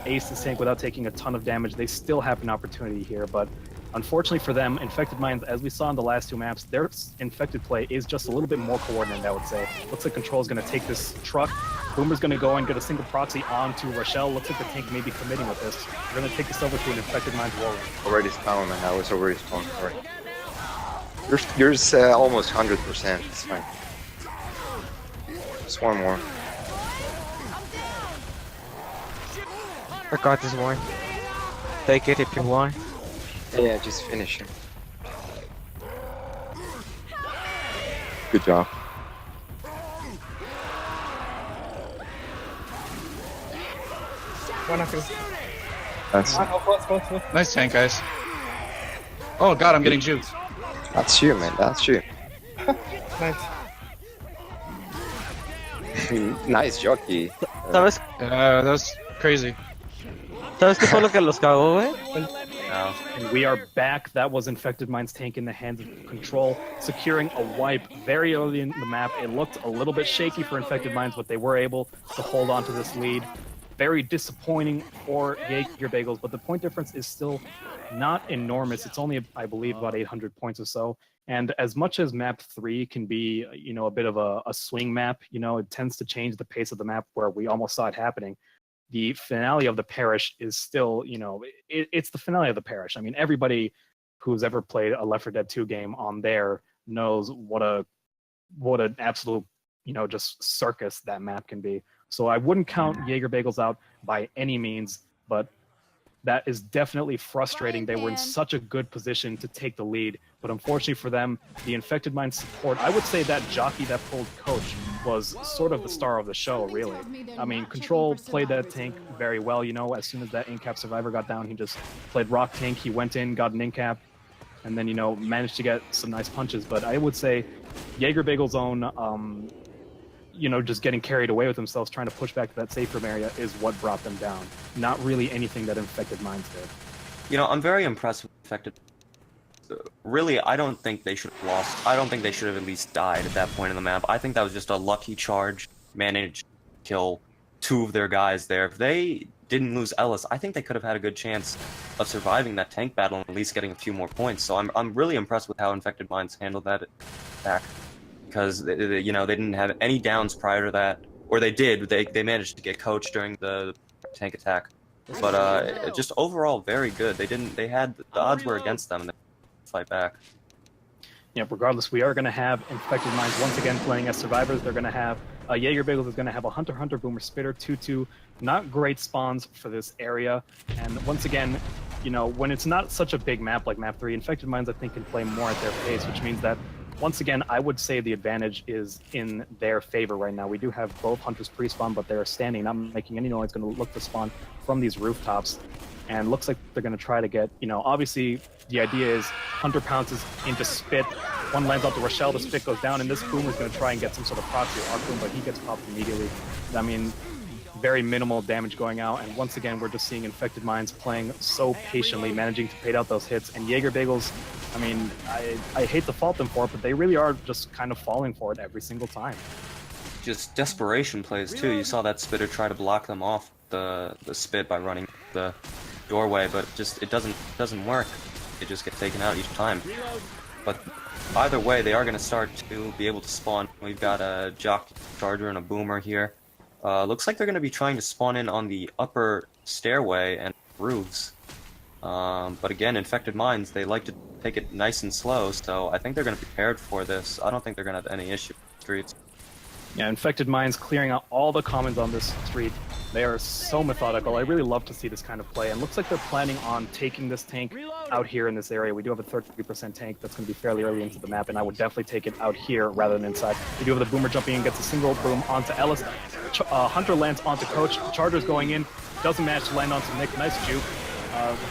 ace the tank without taking a ton of damage, they still have an opportunity here. But unfortunately for them, Infected Minds, as we saw in the last 2 maps, their infected play is just a little bit more coordinated, I would say. Looks like Control is going to take this truck. Boomer's going to go and get a single proxy onto Rochelle. Looks like the tank may be committing with this. We're going to take this over to an Infected Minds warrior. Already spawned, and I was already spawned. Sorry. Yours almost 100%. It's fine. Just one more. I got this one. Take it if you want. Yeah, just finish him. Good job. That's Nice tank, guys. Oh god, I'm getting juked. that's you, man. That's you. Nice. Nice jockey. ¿Sabes? That was crazy. ¿Sabes qué fue lo que los cagó, güey? No. And we are back. That was Infected Minds tank in the hands of Control, securing a wipe very early in the map. It looked a little bit shaky for Infected Minds, but they were able to hold on to this lead. Very disappointing for Yaeger Bagels, but the point difference is still not enormous. It's only, I believe, about 800 points or so. And as much as map 3 can be, a bit of a swing map, it tends to change the pace of the map where we almost saw it happening. The finale of the parish is still, it's the finale of the parish. I mean, everybody who's ever played a Left 4 Dead 2 game on there knows what an absolute, just circus that map can be. So I wouldn't count Yaeger Bagels out by any means, but that is definitely frustrating. They were in such a good position to take the lead, but unfortunately for them, the Infected Mind support, I would say that jockey that pulled Coach was sort of the star of the show, really. I mean, Control played that tank very well, as soon as that in-cap survivor got down, he just played rock tank, he went in, got an in-cap, and then, managed to get some nice punches. But I would say Yaeger Bagels' own, just getting carried away with themselves, trying to push back to that safe room area is what brought them down. Not really anything that Infected Minds did. I'm very impressed with Infected. Really, I don't think they should have lost. I don't think they should have at least died at that point in the map. I think that was just a lucky charge, managed to kill 2 of their guys there. If they didn't lose Ellis, I think they could have had a good chance of surviving that tank battle and at least getting a few more points. So I'm really impressed with how Infected Minds handled that attack. Because they didn't have any downs prior to that, or they did. They managed to get Coach during the tank attack, but just overall very good. They had the odds were against them, and they fight back. Yeah, regardless, we are going to have Infected Minds once again playing as survivors. They're going to have Yaeger Bagels is going to have a Hunter Boomer Spitter 2-2. Not great spawns for this area, and once again, when it's not such a big map like map 3, Infected Minds I think can play more at their pace, which means that. Once again, I would say the advantage is in their favor right now. We do have both Hunters pre-spawn, but they're standing, not making any noise, going to look to spawn from these rooftops. And looks like they're going to try to get, obviously the idea is Hunter pounces into Spit. One lands off the Rochelle, the Spit goes down, and this Boomer is going to try and get some sort of proxy or Arc Boom, but he gets popped immediately. I mean, very minimal damage going out, and once again, we're just seeing Infected Minds playing so patiently, managing to pay out those hits, and Yaeger Bagels, I mean, I hate to fault them for it, but they really are just kind of falling for it every single time. Just desperation plays, too. You saw that Spitter try to block them off the Spit by running the doorway, but it doesn't work. They just get taken out each time. But either way, they are going to start to be able to spawn. We've got a Jock Charger and a Boomer here. Looks like they're going to be trying to spawn in on the upper stairway and roofs. But again, Infected Minds, they like to take it nice and slow, so I think they're going to be prepared for this. I don't think they're going to have any issue with the streets. Yeah, Infected Minds clearing out all the commons on this street. They are so methodical. I really love to see this kind of play, and looks like they're planning on taking this tank out here in this area. We do have a 30% tank that's going to be fairly early into the map, and I would definitely take it out here rather than inside. We do have the Boomer jumping in, gets a single boom onto Ellis. Hunter lands onto Coach. Charger's going in, doesn't manage to land onto Nick. Nice juke.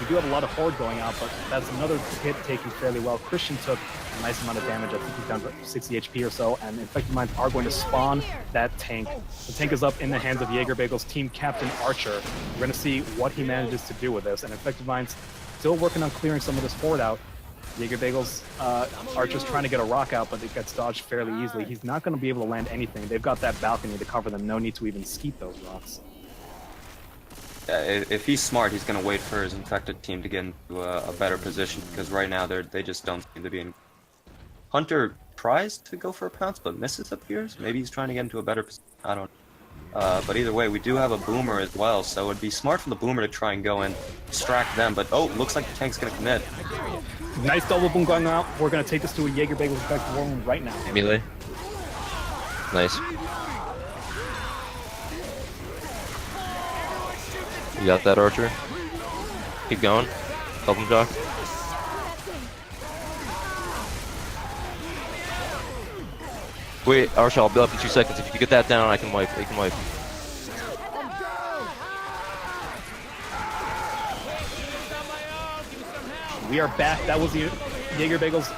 We do have a lot of Horde going out, but that's another hit taken fairly well. Christian took a nice amount of damage. I think he's down to 60 HP or so, and Infected Minds are going to spawn that tank. The tank is up in the hands of Yaeger Bagels' team captain Archer. We're going to see what he manages to do with this, and Infected Minds still working on clearing some of this Horde out. Yaeger Bagels, Archer's trying to get a rock out, but it gets dodged fairly easily. He's not going to be able to land anything. They've got that balcony to cover them. No need to even skeet those rocks. If he's smart, he's going to wait for his Infected team to get into a better position, because right now they just don't seem to be in. Hunter tries to go for a pounce, but misses, appears. Maybe he's trying to get into a better position. I don't know. But either way, we do have a Boomer as well, so it'd be smart for the Boomer to try and go and distract them. But looks like the tank's going to commit. Nice double boom going out. We're going to take this to a Yaeger Bagels Infected War Room right now. Melee. Nice. You got that, Archer? Keep going. Help him, Jock. Wait, Archer, I'll be up in 2 seconds. If you can get that down, I can wipe. I can wipe. We are back. That was the Yaeger Bagels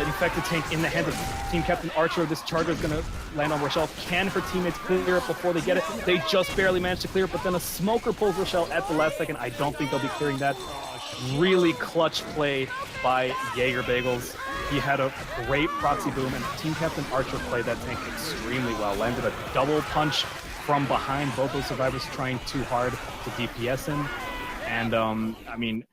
Infected tank in the hands of Team Captain Archer. This Charger is going to land on Rochelle. Can her teammates clear it before they get it? They just barely managed to clear it, but then a Smoker pulls Rochelle at the last second. I don't think they'll be clearing that. Really clutch play by Yaeger Bagels. He had a great proxy boom, and Team Captain Archer played that tank extremely well. Landed a double punch from behind. Both those survivors trying too hard to DPS him. And, I mean,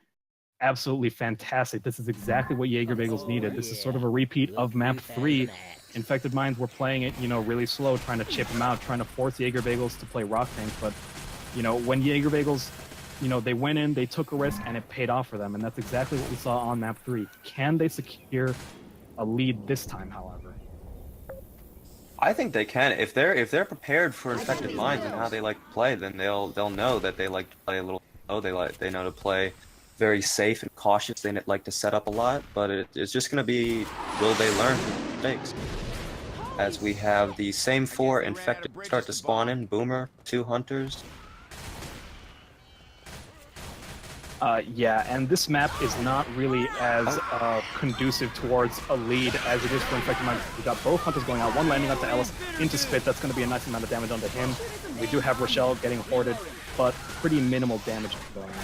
absolutely fantastic. This is exactly what Yaeger Bagels needed. This is sort of a repeat of map 3. Infected Minds were playing it, really slow, trying to chip them out, trying to force Yaeger Bagels to play Rock Tank. But, when Yaeger Bagels, they went in, they took a risk, and it paid off for them. And that's exactly what we saw on map 3. Can they secure a lead this time, however? I think they can. If they're prepared for Infected Minds and how they like to play, then they'll know that they like to play a little slow. They know to play very safe and cautious. They like to set up a lot, but it's just going to be, will they learn from mistakes? As we have the same 4 Infected start to spawn in, Boomer, 2 Hunters. Yeah, and this map is not really as conducive towards a lead as it is for Infected Minds. We got both Hunters going out, one landing onto Ellis into Spit. That's going to be a nice amount of damage onto him. We do have Rochelle getting hoarded, but pretty minimal damage going on.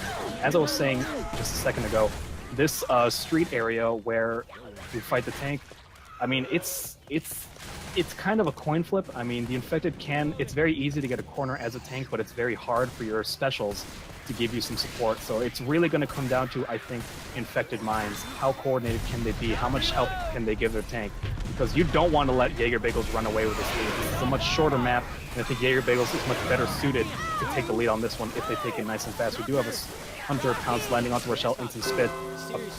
As I was saying just a second ago, this street area where we fight the tank, I mean, it's kind of a coin flip. I mean, the Infected it's very easy to get a corner as a tank, but it's very hard for your specials to give you some support. So it's really going to come down to, I think, Infected Minds. How coordinated can they be? How much help can they give their tank? Because you don't want to let Yaeger Bagels run away with this lead. This is a much shorter map, and I think Yaeger Bagels is much better suited to take the lead on this one if they take it nice and fast. We do have a Hunter pounce landing onto Rochelle into Spit.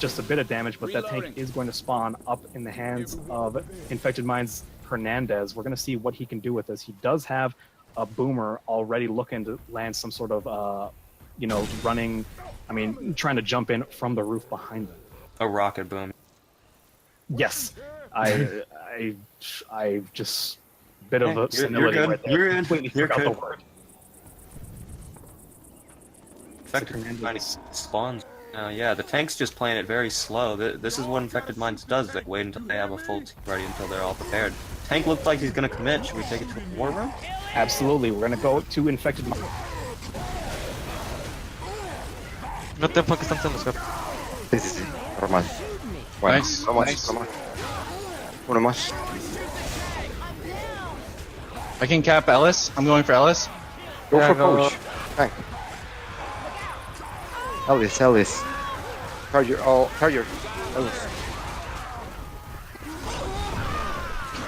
Just a bit of damage, but that tank is going to spawn up in the hands of Infected Minds Hernandez. We're going to see what he can do with this. He does have a Boomer already looking to land some sort of running, trying to jump in from the roof behind them. A rocket boom. Yes, I just bit of a senility you're right there. You're in. Completely You're forgot good. the word. Infected Minds spawns. Yeah, the tank's just playing it very slow. This is what Infected Minds does. They wait until they have a full team ready until they're all prepared. Tank looks like he's gonna commit. Should we take it to a war room? Absolutely, we're gonna go to Infected Minds. What the fuck is something? Let's go. This is normal. Bueno, Nice, vamos, nice. vamos. Uno más. I can cap Ellis. I'm going for Ellis. Go Yeah, for go. coach. Tank. Ellis. Charger, Ellis.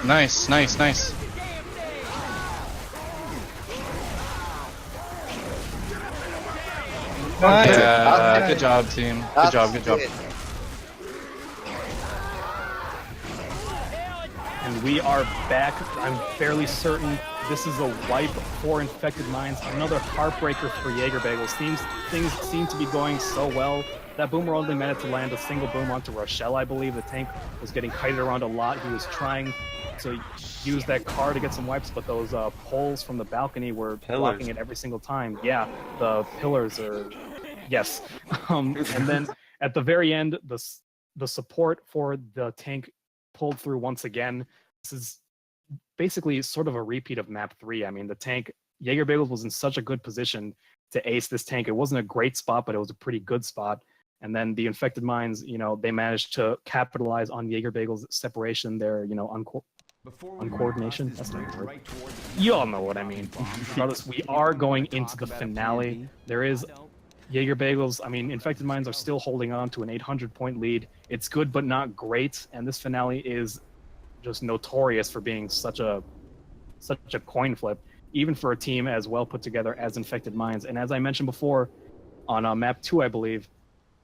Nice. Yeah, good job, team. Good job. And we are back. I'm fairly certain this is a wipe for Infected Minds. Another heartbreaker for Yaeger Bagels. Things seem to be going so well. That Boomer only managed to land a single boom onto Rochelle, I believe. The tank was getting kited around a lot. He was trying to use that car to get some wipes, but those poles from the balcony were blocking it every single time. Yeah, the pillars are... Yes. And then at the very end, the support for the tank pulled through once again. This is basically sort of a repeat of map 3. I mean, the tank, Yaeger Bagels was in such a good position to ace this tank. It wasn't a great spot, but it was a pretty good spot. And then the Infected Minds, they managed to capitalize on Yaeger Bagels' separation, their, uncoordination. That's not a word. You all know what I mean. Regardless, we are going into the finale. There is Yaeger Bagels. Infected Minds are still holding on to an 800-point lead. It's good, but not great. And this finale is just notorious for being such a coin flip, even for a team as well put together as Infected Minds. And as I mentioned before, on map 2, I believe,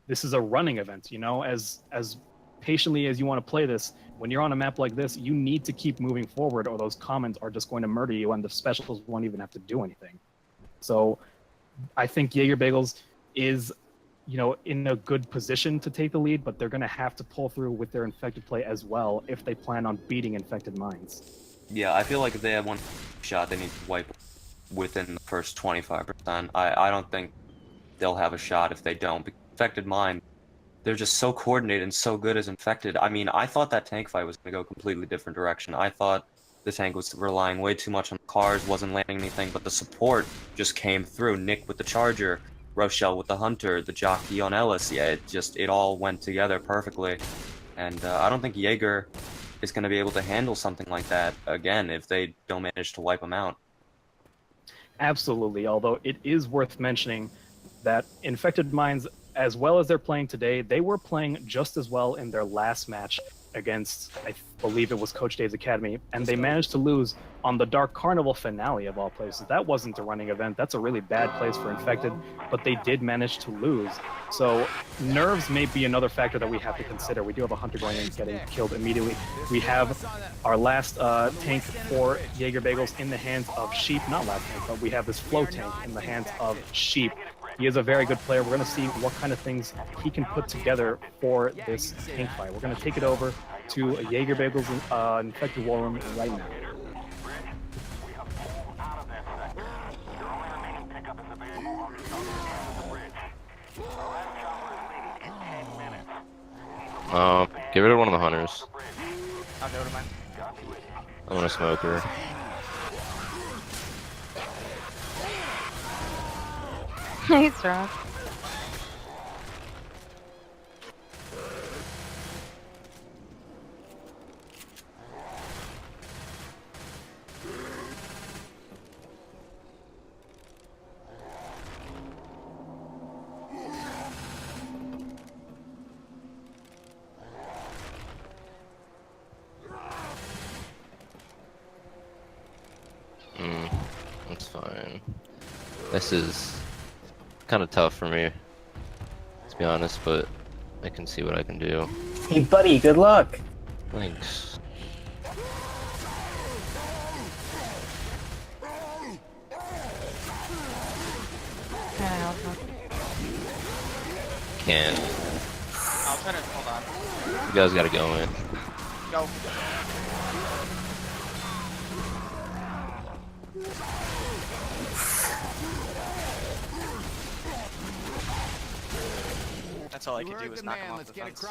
this is a running event. As patiently as you want to play this, when you're on a map like this, you need to keep moving forward, or those commons are just going to murder you, and the specials won't even have to do anything. So, I think Yaeger Bagels is, in a good position to take the lead, but they're going to have to pull through with their Infected play as well if they plan on beating Infected Minds. Yeah, I feel like if they have one shot, they need to wipe within the first 25%. I don't think they'll have a shot if they don't. Because Infected Mind, they're just so coordinated and so good as Infected. I thought that tank fight was going to go a completely different direction. I thought the tank was relying way too much on the cars, wasn't landing anything, but the support just came through. Nick with the Charger, Rochelle with the Hunter, the jockey on Ellis. Yeah, it all went together perfectly. And I don't think Yaeger is going to be able to handle something like that again if they don't manage to wipe them out. Absolutely, although it is worth mentioning that Infected Minds, as well as they're playing today, they were playing just as well in their last match against, I believe it was Coach Dave's Academy, and they managed to lose on the Dark Carnival finale of all places. That wasn't a running event. That's a really bad place for Infected, but they did manage to lose. So nerves may be another factor that we have to consider. We do have a Hunter going in and getting killed immediately. We have our last tank for Yaeger Bagels in the hands of Sheep. Not last tank, but we have this flow tank in the hands of Sheep. He is a very good player. We're going to see what kind of things he can put together for this tank fight. We're going to take it over to a Yaeger Bagels Infected War Room right now. Get rid of one of the hunters. I'll go to mine. I'm gonna smoke her. Nice, Rob. That's fine. This is kind of tough for me, to be honest, but I can see what I can do. Hey, buddy, good luck. Thanks. Can't. I'll try to hold on. You guys gotta go in. Go. That's all I could do was knock him off the fence.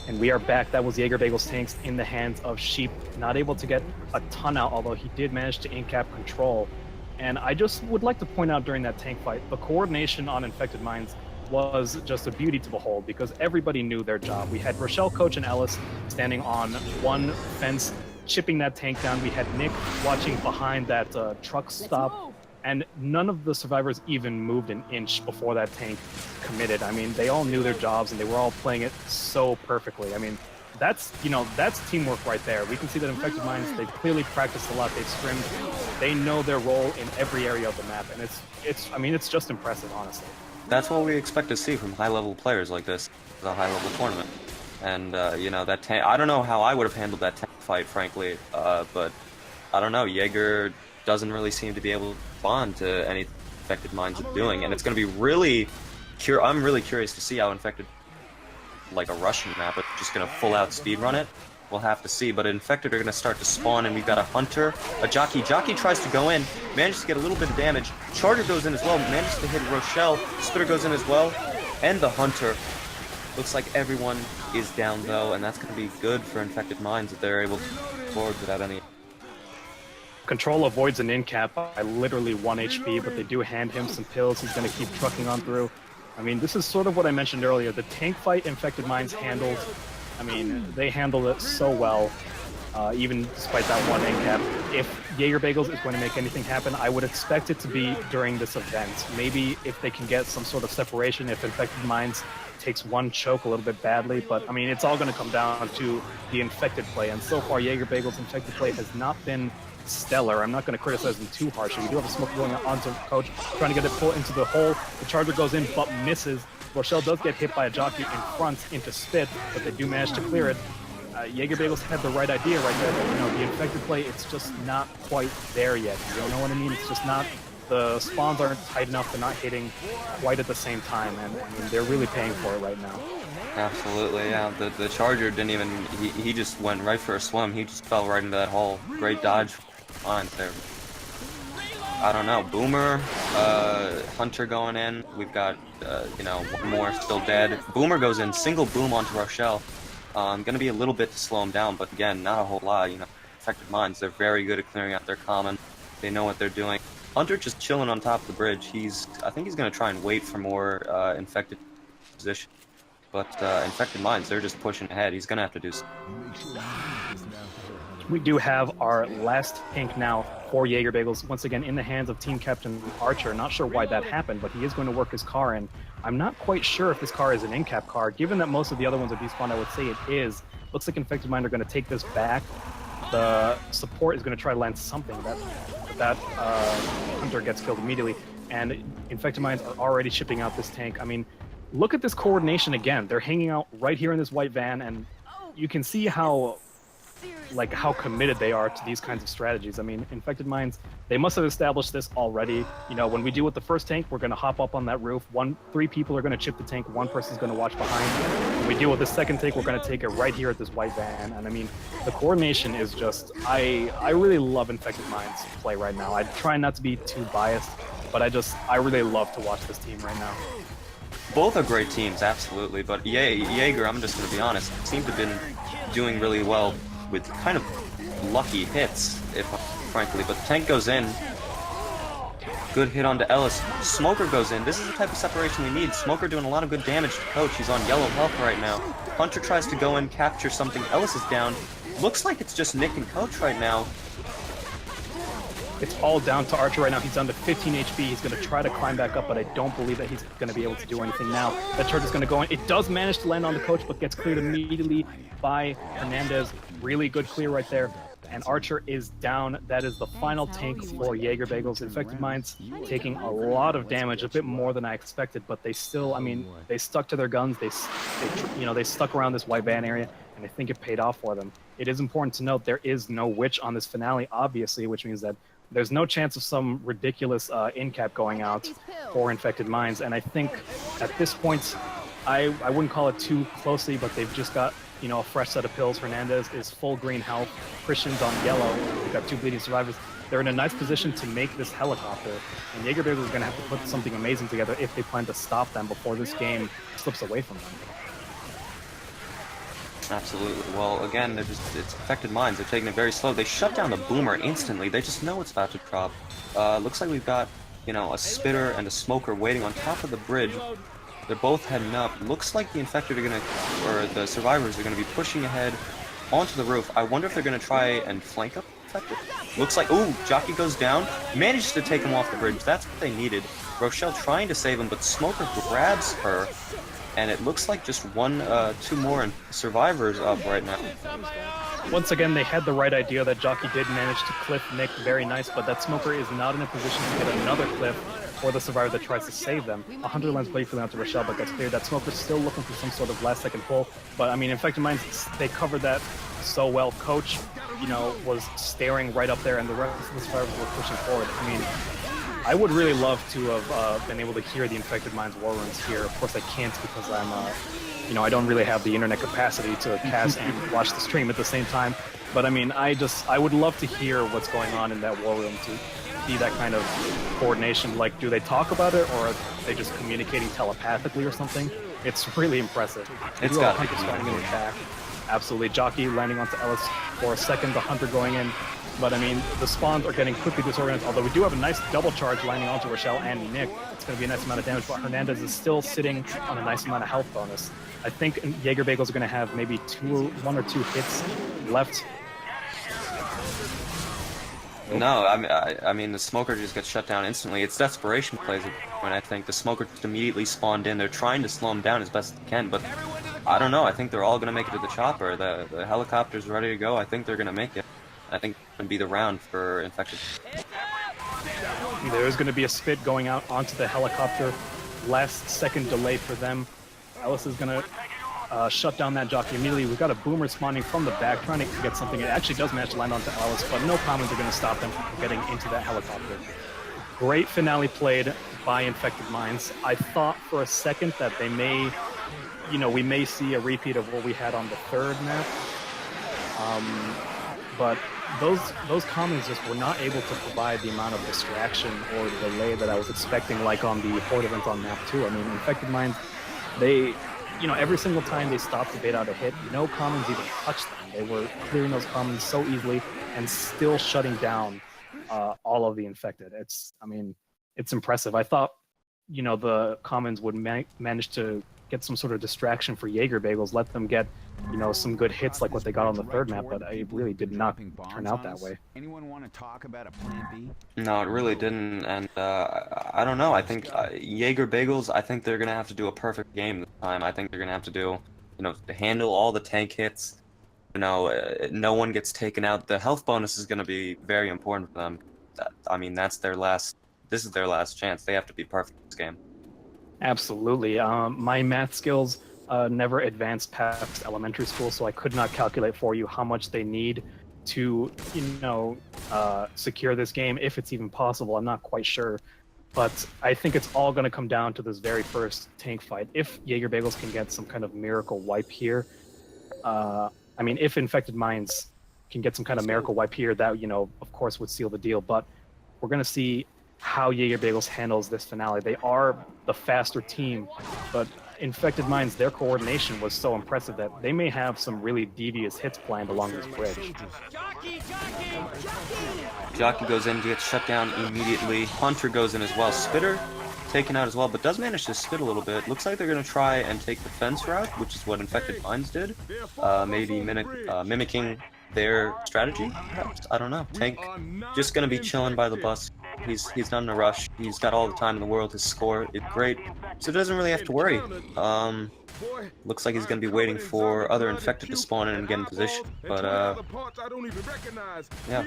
And we are back. That was Yaeger Bagels tanks in the hands of Sheep. Not able to get a ton out, although he did manage to in-cap control. And I just would like to point out during that tank fight, the coordination on Infected Minds was just a beauty to behold because everybody knew their job. We had Rochelle, Coach, and Ellis standing on one fence, chipping that tank down. We had Nick watching behind that truck stop, and none of the survivors even moved an inch before that tank committed. I mean, they all knew their jobs and they were all playing it so perfectly. I mean, that's teamwork right there. We can see that Infected Minds, they've clearly practiced a lot, they've scrimmed, they know their role in every area of the map, and it's just impressive, honestly. That's what we expect to see from high-level players like this, the high-level tournament. And, that tank, I don't know how I would have handled that tank fight, frankly, but I don't know, Yaeger doesn't really seem to be able to respond to any Infected Minds are doing, and it's going to be really, I'm really curious to see how Infected, like a Russian map, but just going to full-out speedrun it. We'll have to see, but Infected are going to start to spawn, and we've got a Hunter, a Jockey. Jockey tries to go in, manages to get a little bit of damage. Charger goes in as well, manages to hit Rochelle. Spitter goes in as well, and the Hunter. Looks like everyone is down, though, and that's going to be good for Infected Minds if they're able to forward without any... Control avoids an in-cap by literally 1 HP, but they do hand him some pills. He's going to keep trucking on through. I mean, this is sort of what I mentioned earlier. The tank fight Infected Minds handled, I mean, they handled it so well, even despite that 1 in-cap. If Yaeger Bagels is going to make anything happen, I would expect it to be during this event. Maybe if they can get some sort of separation, if Infected Minds takes 1 choke a little bit badly, but I mean, it's all going to come down to the Infected play, and so far Yaeger Bagels' Infected play has not been stellar. I'm not going to criticize them too harshly. We do have a smoke going on to Coach, trying to get it pulled into the hole. The Charger goes in, but misses. Rochelle does get hit by a Jockey in front into Spit, but they do manage to clear it. Yaeger Bagels had the right idea right there, but the Infected play, it's just not quite there yet. You don't know what I mean? It's just not, the spawns aren't tight enough, they're not hitting quite at the same time, and I mean, they're really paying for it right now. Absolutely, yeah. The Charger didn't even, he just went right for a swim. He just fell right into that hole. Great dodge. Fine there. I don't know. Boomer, Hunter going in. We've got, one more still dead. Boomer goes in, single boom onto Rochelle. Gonna be a little bit to slow him down, but again, not a whole lot. Infected Minds, they're very good at clearing out their common. They know what they're doing. Hunter just chilling on top of the bridge. I think he's gonna try and wait for more Infected position. But Infected Minds, they're just pushing ahead. He's gonna have to do something. We do have our last tank now for Yaeger Bagels, once again in the hands of team captain Archer. Not sure why that happened, but he is going to work his car in. I'm not quite sure if this car is an in-cap car. Given that most of the other ones are despawned, I would say it is. Looks like Infected Mind are going to take this back. The support is going to try to land something. That Hunter gets killed immediately. And Infected Minds are already shipping out this tank. I mean, look at this coordination again. They're hanging out right here in this white van, and you can see how committed they are to these kinds of strategies. I mean, Infected Minds, they must have established this already. You know, when we deal with the first tank, we're going to hop up on that roof. 3 people are going to chip the tank. 1 person's going to watch behind. When we deal with the second tank, we're going to take it right here at this white van. And I mean, the coordination is just, I really love Infected Minds play right now. I try not to be too biased, but I really love to watch this team right now. Both are great teams, absolutely, but Yaeger, I'm just going to be honest, seem to have been doing really well with kind of lucky hits, if frankly, but the tank goes in. Good hit onto Ellis. Smoker goes in. This is the type of separation we need. Smoker doing a lot of good damage to Coach. He's on yellow health right now. Hunter tries to go in, capture something. Ellis is down. Looks like it's just Nick and Coach right now. It's all down to Archer right now. He's down to 15 HP. He's going to try to climb back up, but I don't believe that he's going to be able to do anything now. That charge is going to go in. It does manage to land on the Coach, but gets cleared immediately by Hernandez. Really good clear right there. And Archer is down. That is the final tank for Yaeger Bagels. Infected Minds taking a lot of damage, a bit more than I expected, but they still, I mean, they stuck to their guns. They stuck around this white van area, and I think it paid off for them. It is important to note there is no witch on this finale, obviously, which means that there's no chance of some ridiculous in-cap going out for Infected Minds. And I think at this point, I wouldn't call it too closely, but they've just got, you know, a fresh set of pills. Hernandez is full green health. Christian's on yellow. We've got 2 bleeding survivors. They're in a nice position to make this helicopter. And Yaeger Bagels is going to have to put something amazing together if they plan to stop them before this game slips away from them. Absolutely. Well, again, it's Infected Minds. They're taking it very slow. They shut down the boomer instantly. They just know it's about to drop. Looks like we've got, you know, a spitter and a smoker waiting on top of the bridge. They're both heading up. Looks like the infected are gonna, or the survivors are gonna be pushing ahead onto the roof. I wonder if they're gonna try and flank up infected. Looks like, ooh, Jockey goes down. Managed to take him off the bridge. That's what they needed. Rochelle trying to save him, but Smoker grabs her. And it looks like just 2 more survivors up right now. Once again, they had the right idea. That Jockey did manage to cliff Nick, very nice, but that Smoker is not in a position to get another cliff for the survivor that tries to save them. 100 lens blade for them to Rochelle, but that's clear. That Smoker's still looking for some sort of last-second pull. But I mean, Infected Minds, they covered that so well. Coach, you know, was staring right up there, and the rest of the survivors were pushing forward. I mean, I would really love to have been able to hear the Infected Minds war rooms here. Of course, I can't because I'm, you know, I don't really have the internet capacity to cast and watch the stream at the same time. But I mean, I would love to hear what's going on in that war room, to see that kind of coordination. Like, do they talk about it, or are they just communicating telepathically or something? It's really impressive. It's got Hunter starting in the back. Absolutely. Jockey landing onto Ellis for a second, the Hunter going in. But I mean, the spawns are getting quickly disorganized, although we do have a nice double charge landing onto Rochelle and Nick. It's going to be a nice amount of damage, but Hernandez is still sitting on a nice amount of health bonus. I think Yaeger Bagels are going to have maybe 1 or 2 hits left. No, I mean the Smoker just gets shut down instantly. It's desperation plays at this point, I think. The Smoker just immediately spawned in. They're trying to slow him down as best they can, but I don't know. I think they're all going to make it to the chopper. The helicopter's ready to go. I think they're going to make it. I think it's going to be the round for Infected. There's going to be a spit going out onto the helicopter. Last second delay for them. Ellis is going to shut down that Jockey immediately. We've got a boomer spawning from the back, trying to get something. It actually does manage to land onto Ellis, but no commons are going to stop them from getting into that helicopter. Great finale played by Infected Minds. I thought for a second that they may, you know, we may see a repeat of what we had on the 3rd map. But those commons just were not able to provide the amount of distraction or delay that I was expecting, like on the Horde event on map 2. I mean, Infected Minds, they, you know, every single time they stopped to bait out a hit, no commons even touched them. They were clearing those commons so easily and still shutting down all of the infected. I mean, it's impressive. I thought, you know, the commons would manage to get some sort of distraction for Yaeger Bagels, let them get, you know, some good hits like what they got on the third map, but it really did not turn out that way. Anyone want to talk about a plan B? No, it really didn't, and I don't know. I think Yaeger Bagels, I think they're gonna have to do a perfect game this time. I think they're gonna have to do, you know, to handle all the tank hits. You know, no one gets taken out. The health bonus is gonna be very important for them. I mean, that's their last. This is their last chance. They have to be perfect this game. Absolutely. My math skills never advanced past elementary school, so I could not calculate for you how much they need to, you know, secure this game, if it's even possible. I'm not quite sure. But I think it's all going to come down to this very first tank fight. If Yaeger Bagels can get some kind of miracle wipe here, I mean, if Infected Minds can get some kind of miracle wipe here, that, you know, of course would seal the deal. But we're going to see how Yaeger Bagels handles this finale. They are the faster team, but Infected Minds, their coordination was so impressive that they may have some really devious hits planned along this bridge. Jockey goes in to get shut down immediately. Hunter goes in as well. Spitter taken out as well, but does manage to spit a little bit. Looks like they're going to try and take the fence route, which is what Infected Minds did. Maybe mimicking their strategy, perhaps? I don't know. Tank just going to be chilling by the bus. He's not in a rush. He's got all the time in the world. His score is great, so doesn't really have to worry. Looks like he's going to be waiting for other Infected to spawn in and get in position, but yeah.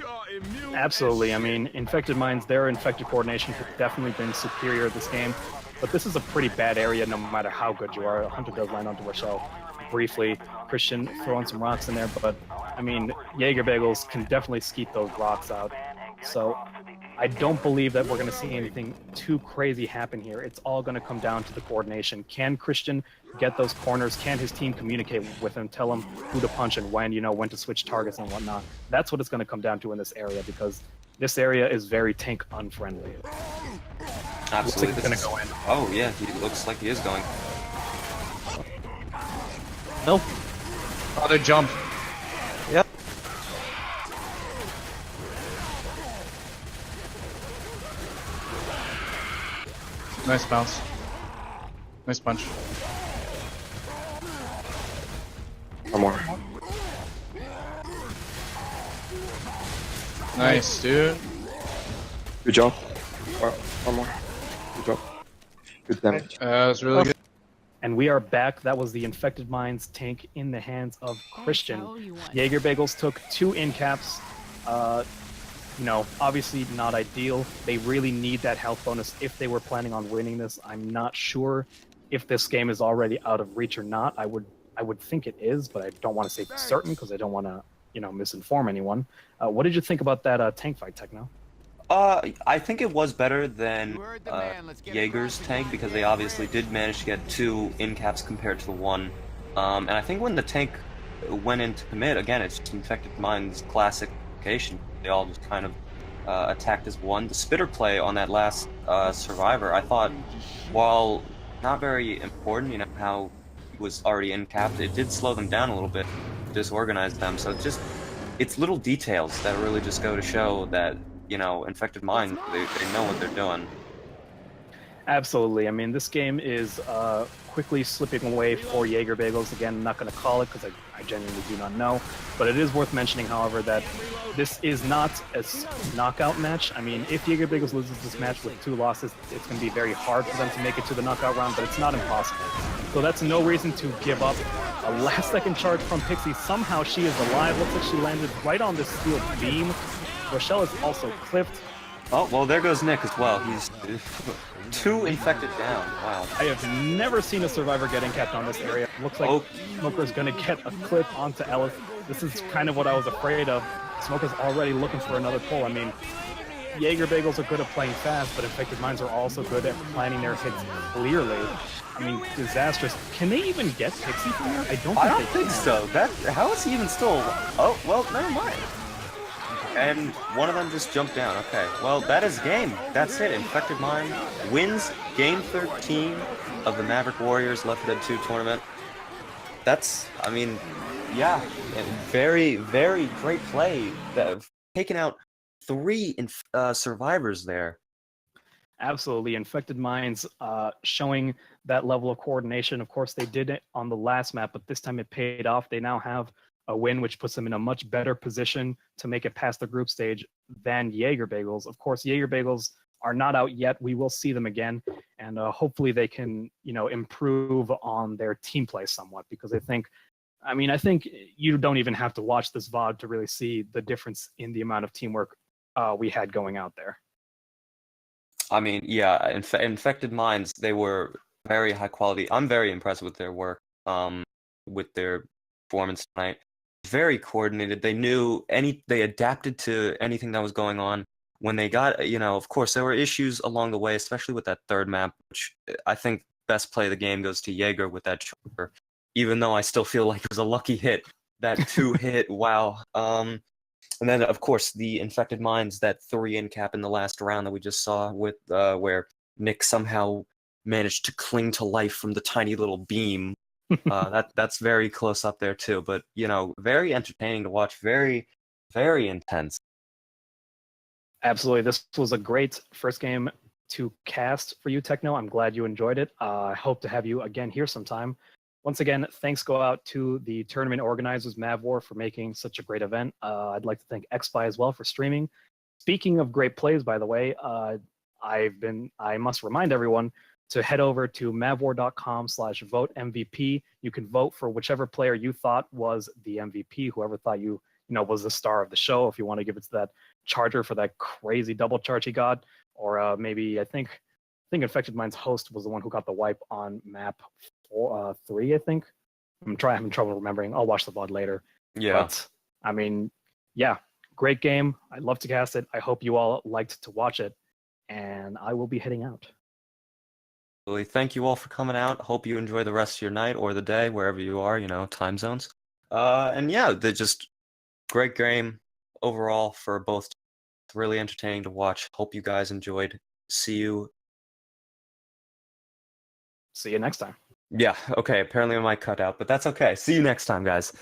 Absolutely. I mean, Infected Minds, their Infected coordination has definitely been superior this game, but this is a pretty bad area no matter how good you are. Hunter does land onto Rochelle briefly. Christian throwing some rocks in there, but I mean, Yaeger Bagels can definitely skeet those rocks out. So I don't believe that we're going to see anything too crazy happen here. It's all going to come down to the coordination. Can Christian get those corners? Can his team communicate with him, tell him who to punch and when, you know, when to switch targets and whatnot? That's what it's going to come down to in this area, because this area is very tank unfriendly. Absolutely. Looks like he's going to go in. Oh yeah, he looks like he is going. Nope. Other jump. Yep. Nice bounce. Nice punch. One more. Nice, dude. Good job. One more. Good job. Good damage. That's really good. And we are back. That was the Infected Minds tank in the hands of Christian. Yaeger Bagels took 2 in caps. You know, obviously not ideal. They really need that health bonus if they were planning on winning this. I'm not sure if this game is already out of reach or not. I would think it is, but I don't want to say for certain because I don't want to, you know, misinform anyone. What did you think about that tank fight, Techno? I think it was better than Yaeger's tank, because they obviously did manage to get 2 in caps compared to the 1. And I think when the tank went into commit, again, it's just Infected Minds' classic location. They all just kind of attacked as one. The spitter play on that last survivor, I thought, while not very important, you know, how he was already in capped, it did slow them down a little bit, disorganize them. So it's little details that really just go to show that, you know, Infected Mind, they know what they're doing. Absolutely. I mean, this game is quickly slipping away for Yaeger Bagels. Again, I'm not going to call it because I genuinely do not know. But it is worth mentioning, however, that this is not a knockout match. I mean, if Yaeger Bagels loses this match with 2 losses, it's going to be very hard for them to make it to the knockout round, but it's not impossible. So that's no reason to give up. A last-second charge from Pixie. Somehow she is alive. Looks like she landed right on this steel beam. Rochelle is also clipped. Oh, well, there goes Nick as well. He's 2 infected down. Wow. I have never seen a survivor getting capped on this area. Looks like Smoker's going to get a clip onto Ellis. This is kind of what I was afraid of. Smoker's already looking for another pull. I mean, Yaeger Bagels are good at playing fast, but Infected Minds are also good at planning their hits clearly. I mean, disastrous. Can they even get Pixie from here? I don't think so. How is he even still... Oh, well, never mind. And one of them just jumped down. Okay, well, that is game. That's it. Infected Mind wins Game 13 of the Maverick Warriors Left 4 Dead 2 tournament. That's, I mean, yeah, very, very great play. That have taken out 3 survivors there. Absolutely. Infected Minds showing that level of coordination. Of course, they did it on the last map, but this time it paid off. They now have a win, which puts them in a much better position to make it past the group stage than Yaeger Bagels. Of course, Yaeger Bagels are not out yet. We will see them again, and hopefully they can, improve on their team play somewhat, because I think you don't even have to watch this VOD to really see the difference in the amount of teamwork we had going out there. I mean, yeah, Infected Minds, they were very high quality. I'm very impressed with their work, with their performance tonight. Very coordinated. They adapted to anything that was going on. When they got, of course, there were issues along the way, especially with that third map, which I think best play of the game goes to Yaeger with that choker, even though I still feel like it was a lucky hit. That 2-hit, wow. And then, of course, the Infected Minds, that 3-in cap in the last round that we just saw with where Nick somehow managed to cling to life from the tiny little beam. That's very close up there too. But, very entertaining to watch. Very, very intense. Absolutely. This was a great first game to cast for you, Techno. I'm glad you enjoyed it. I hope to have you again here sometime. Once again, thanks go out to the tournament organizers, MavWar, for making such a great event. I'd like to thank Xbye as well for streaming. Speaking of great plays, by the way, I must remind everyone to head over to mavwar.com/vote MVP. You can vote for whichever player you thought was the MVP, whoever thought was the star of the show. If you want to give it to that Charger for that crazy double charge he got, or maybe I think Infected Minds host was the one who got the wipe on map 3, I think. I'm having trouble remembering. I'll watch the VOD later. Yeah. But, yeah, great game. I'd love to cast it. I hope you all liked to watch it. And I will be heading out. Thank you all for coming out. Hope you enjoy the rest of your night or the day, wherever you are, time zones. And yeah, they're just great game overall for both. Really entertaining to watch. Hope you guys enjoyed. See you next time. Yeah, okay, apparently I might cut out, but that's okay. See you next time, guys.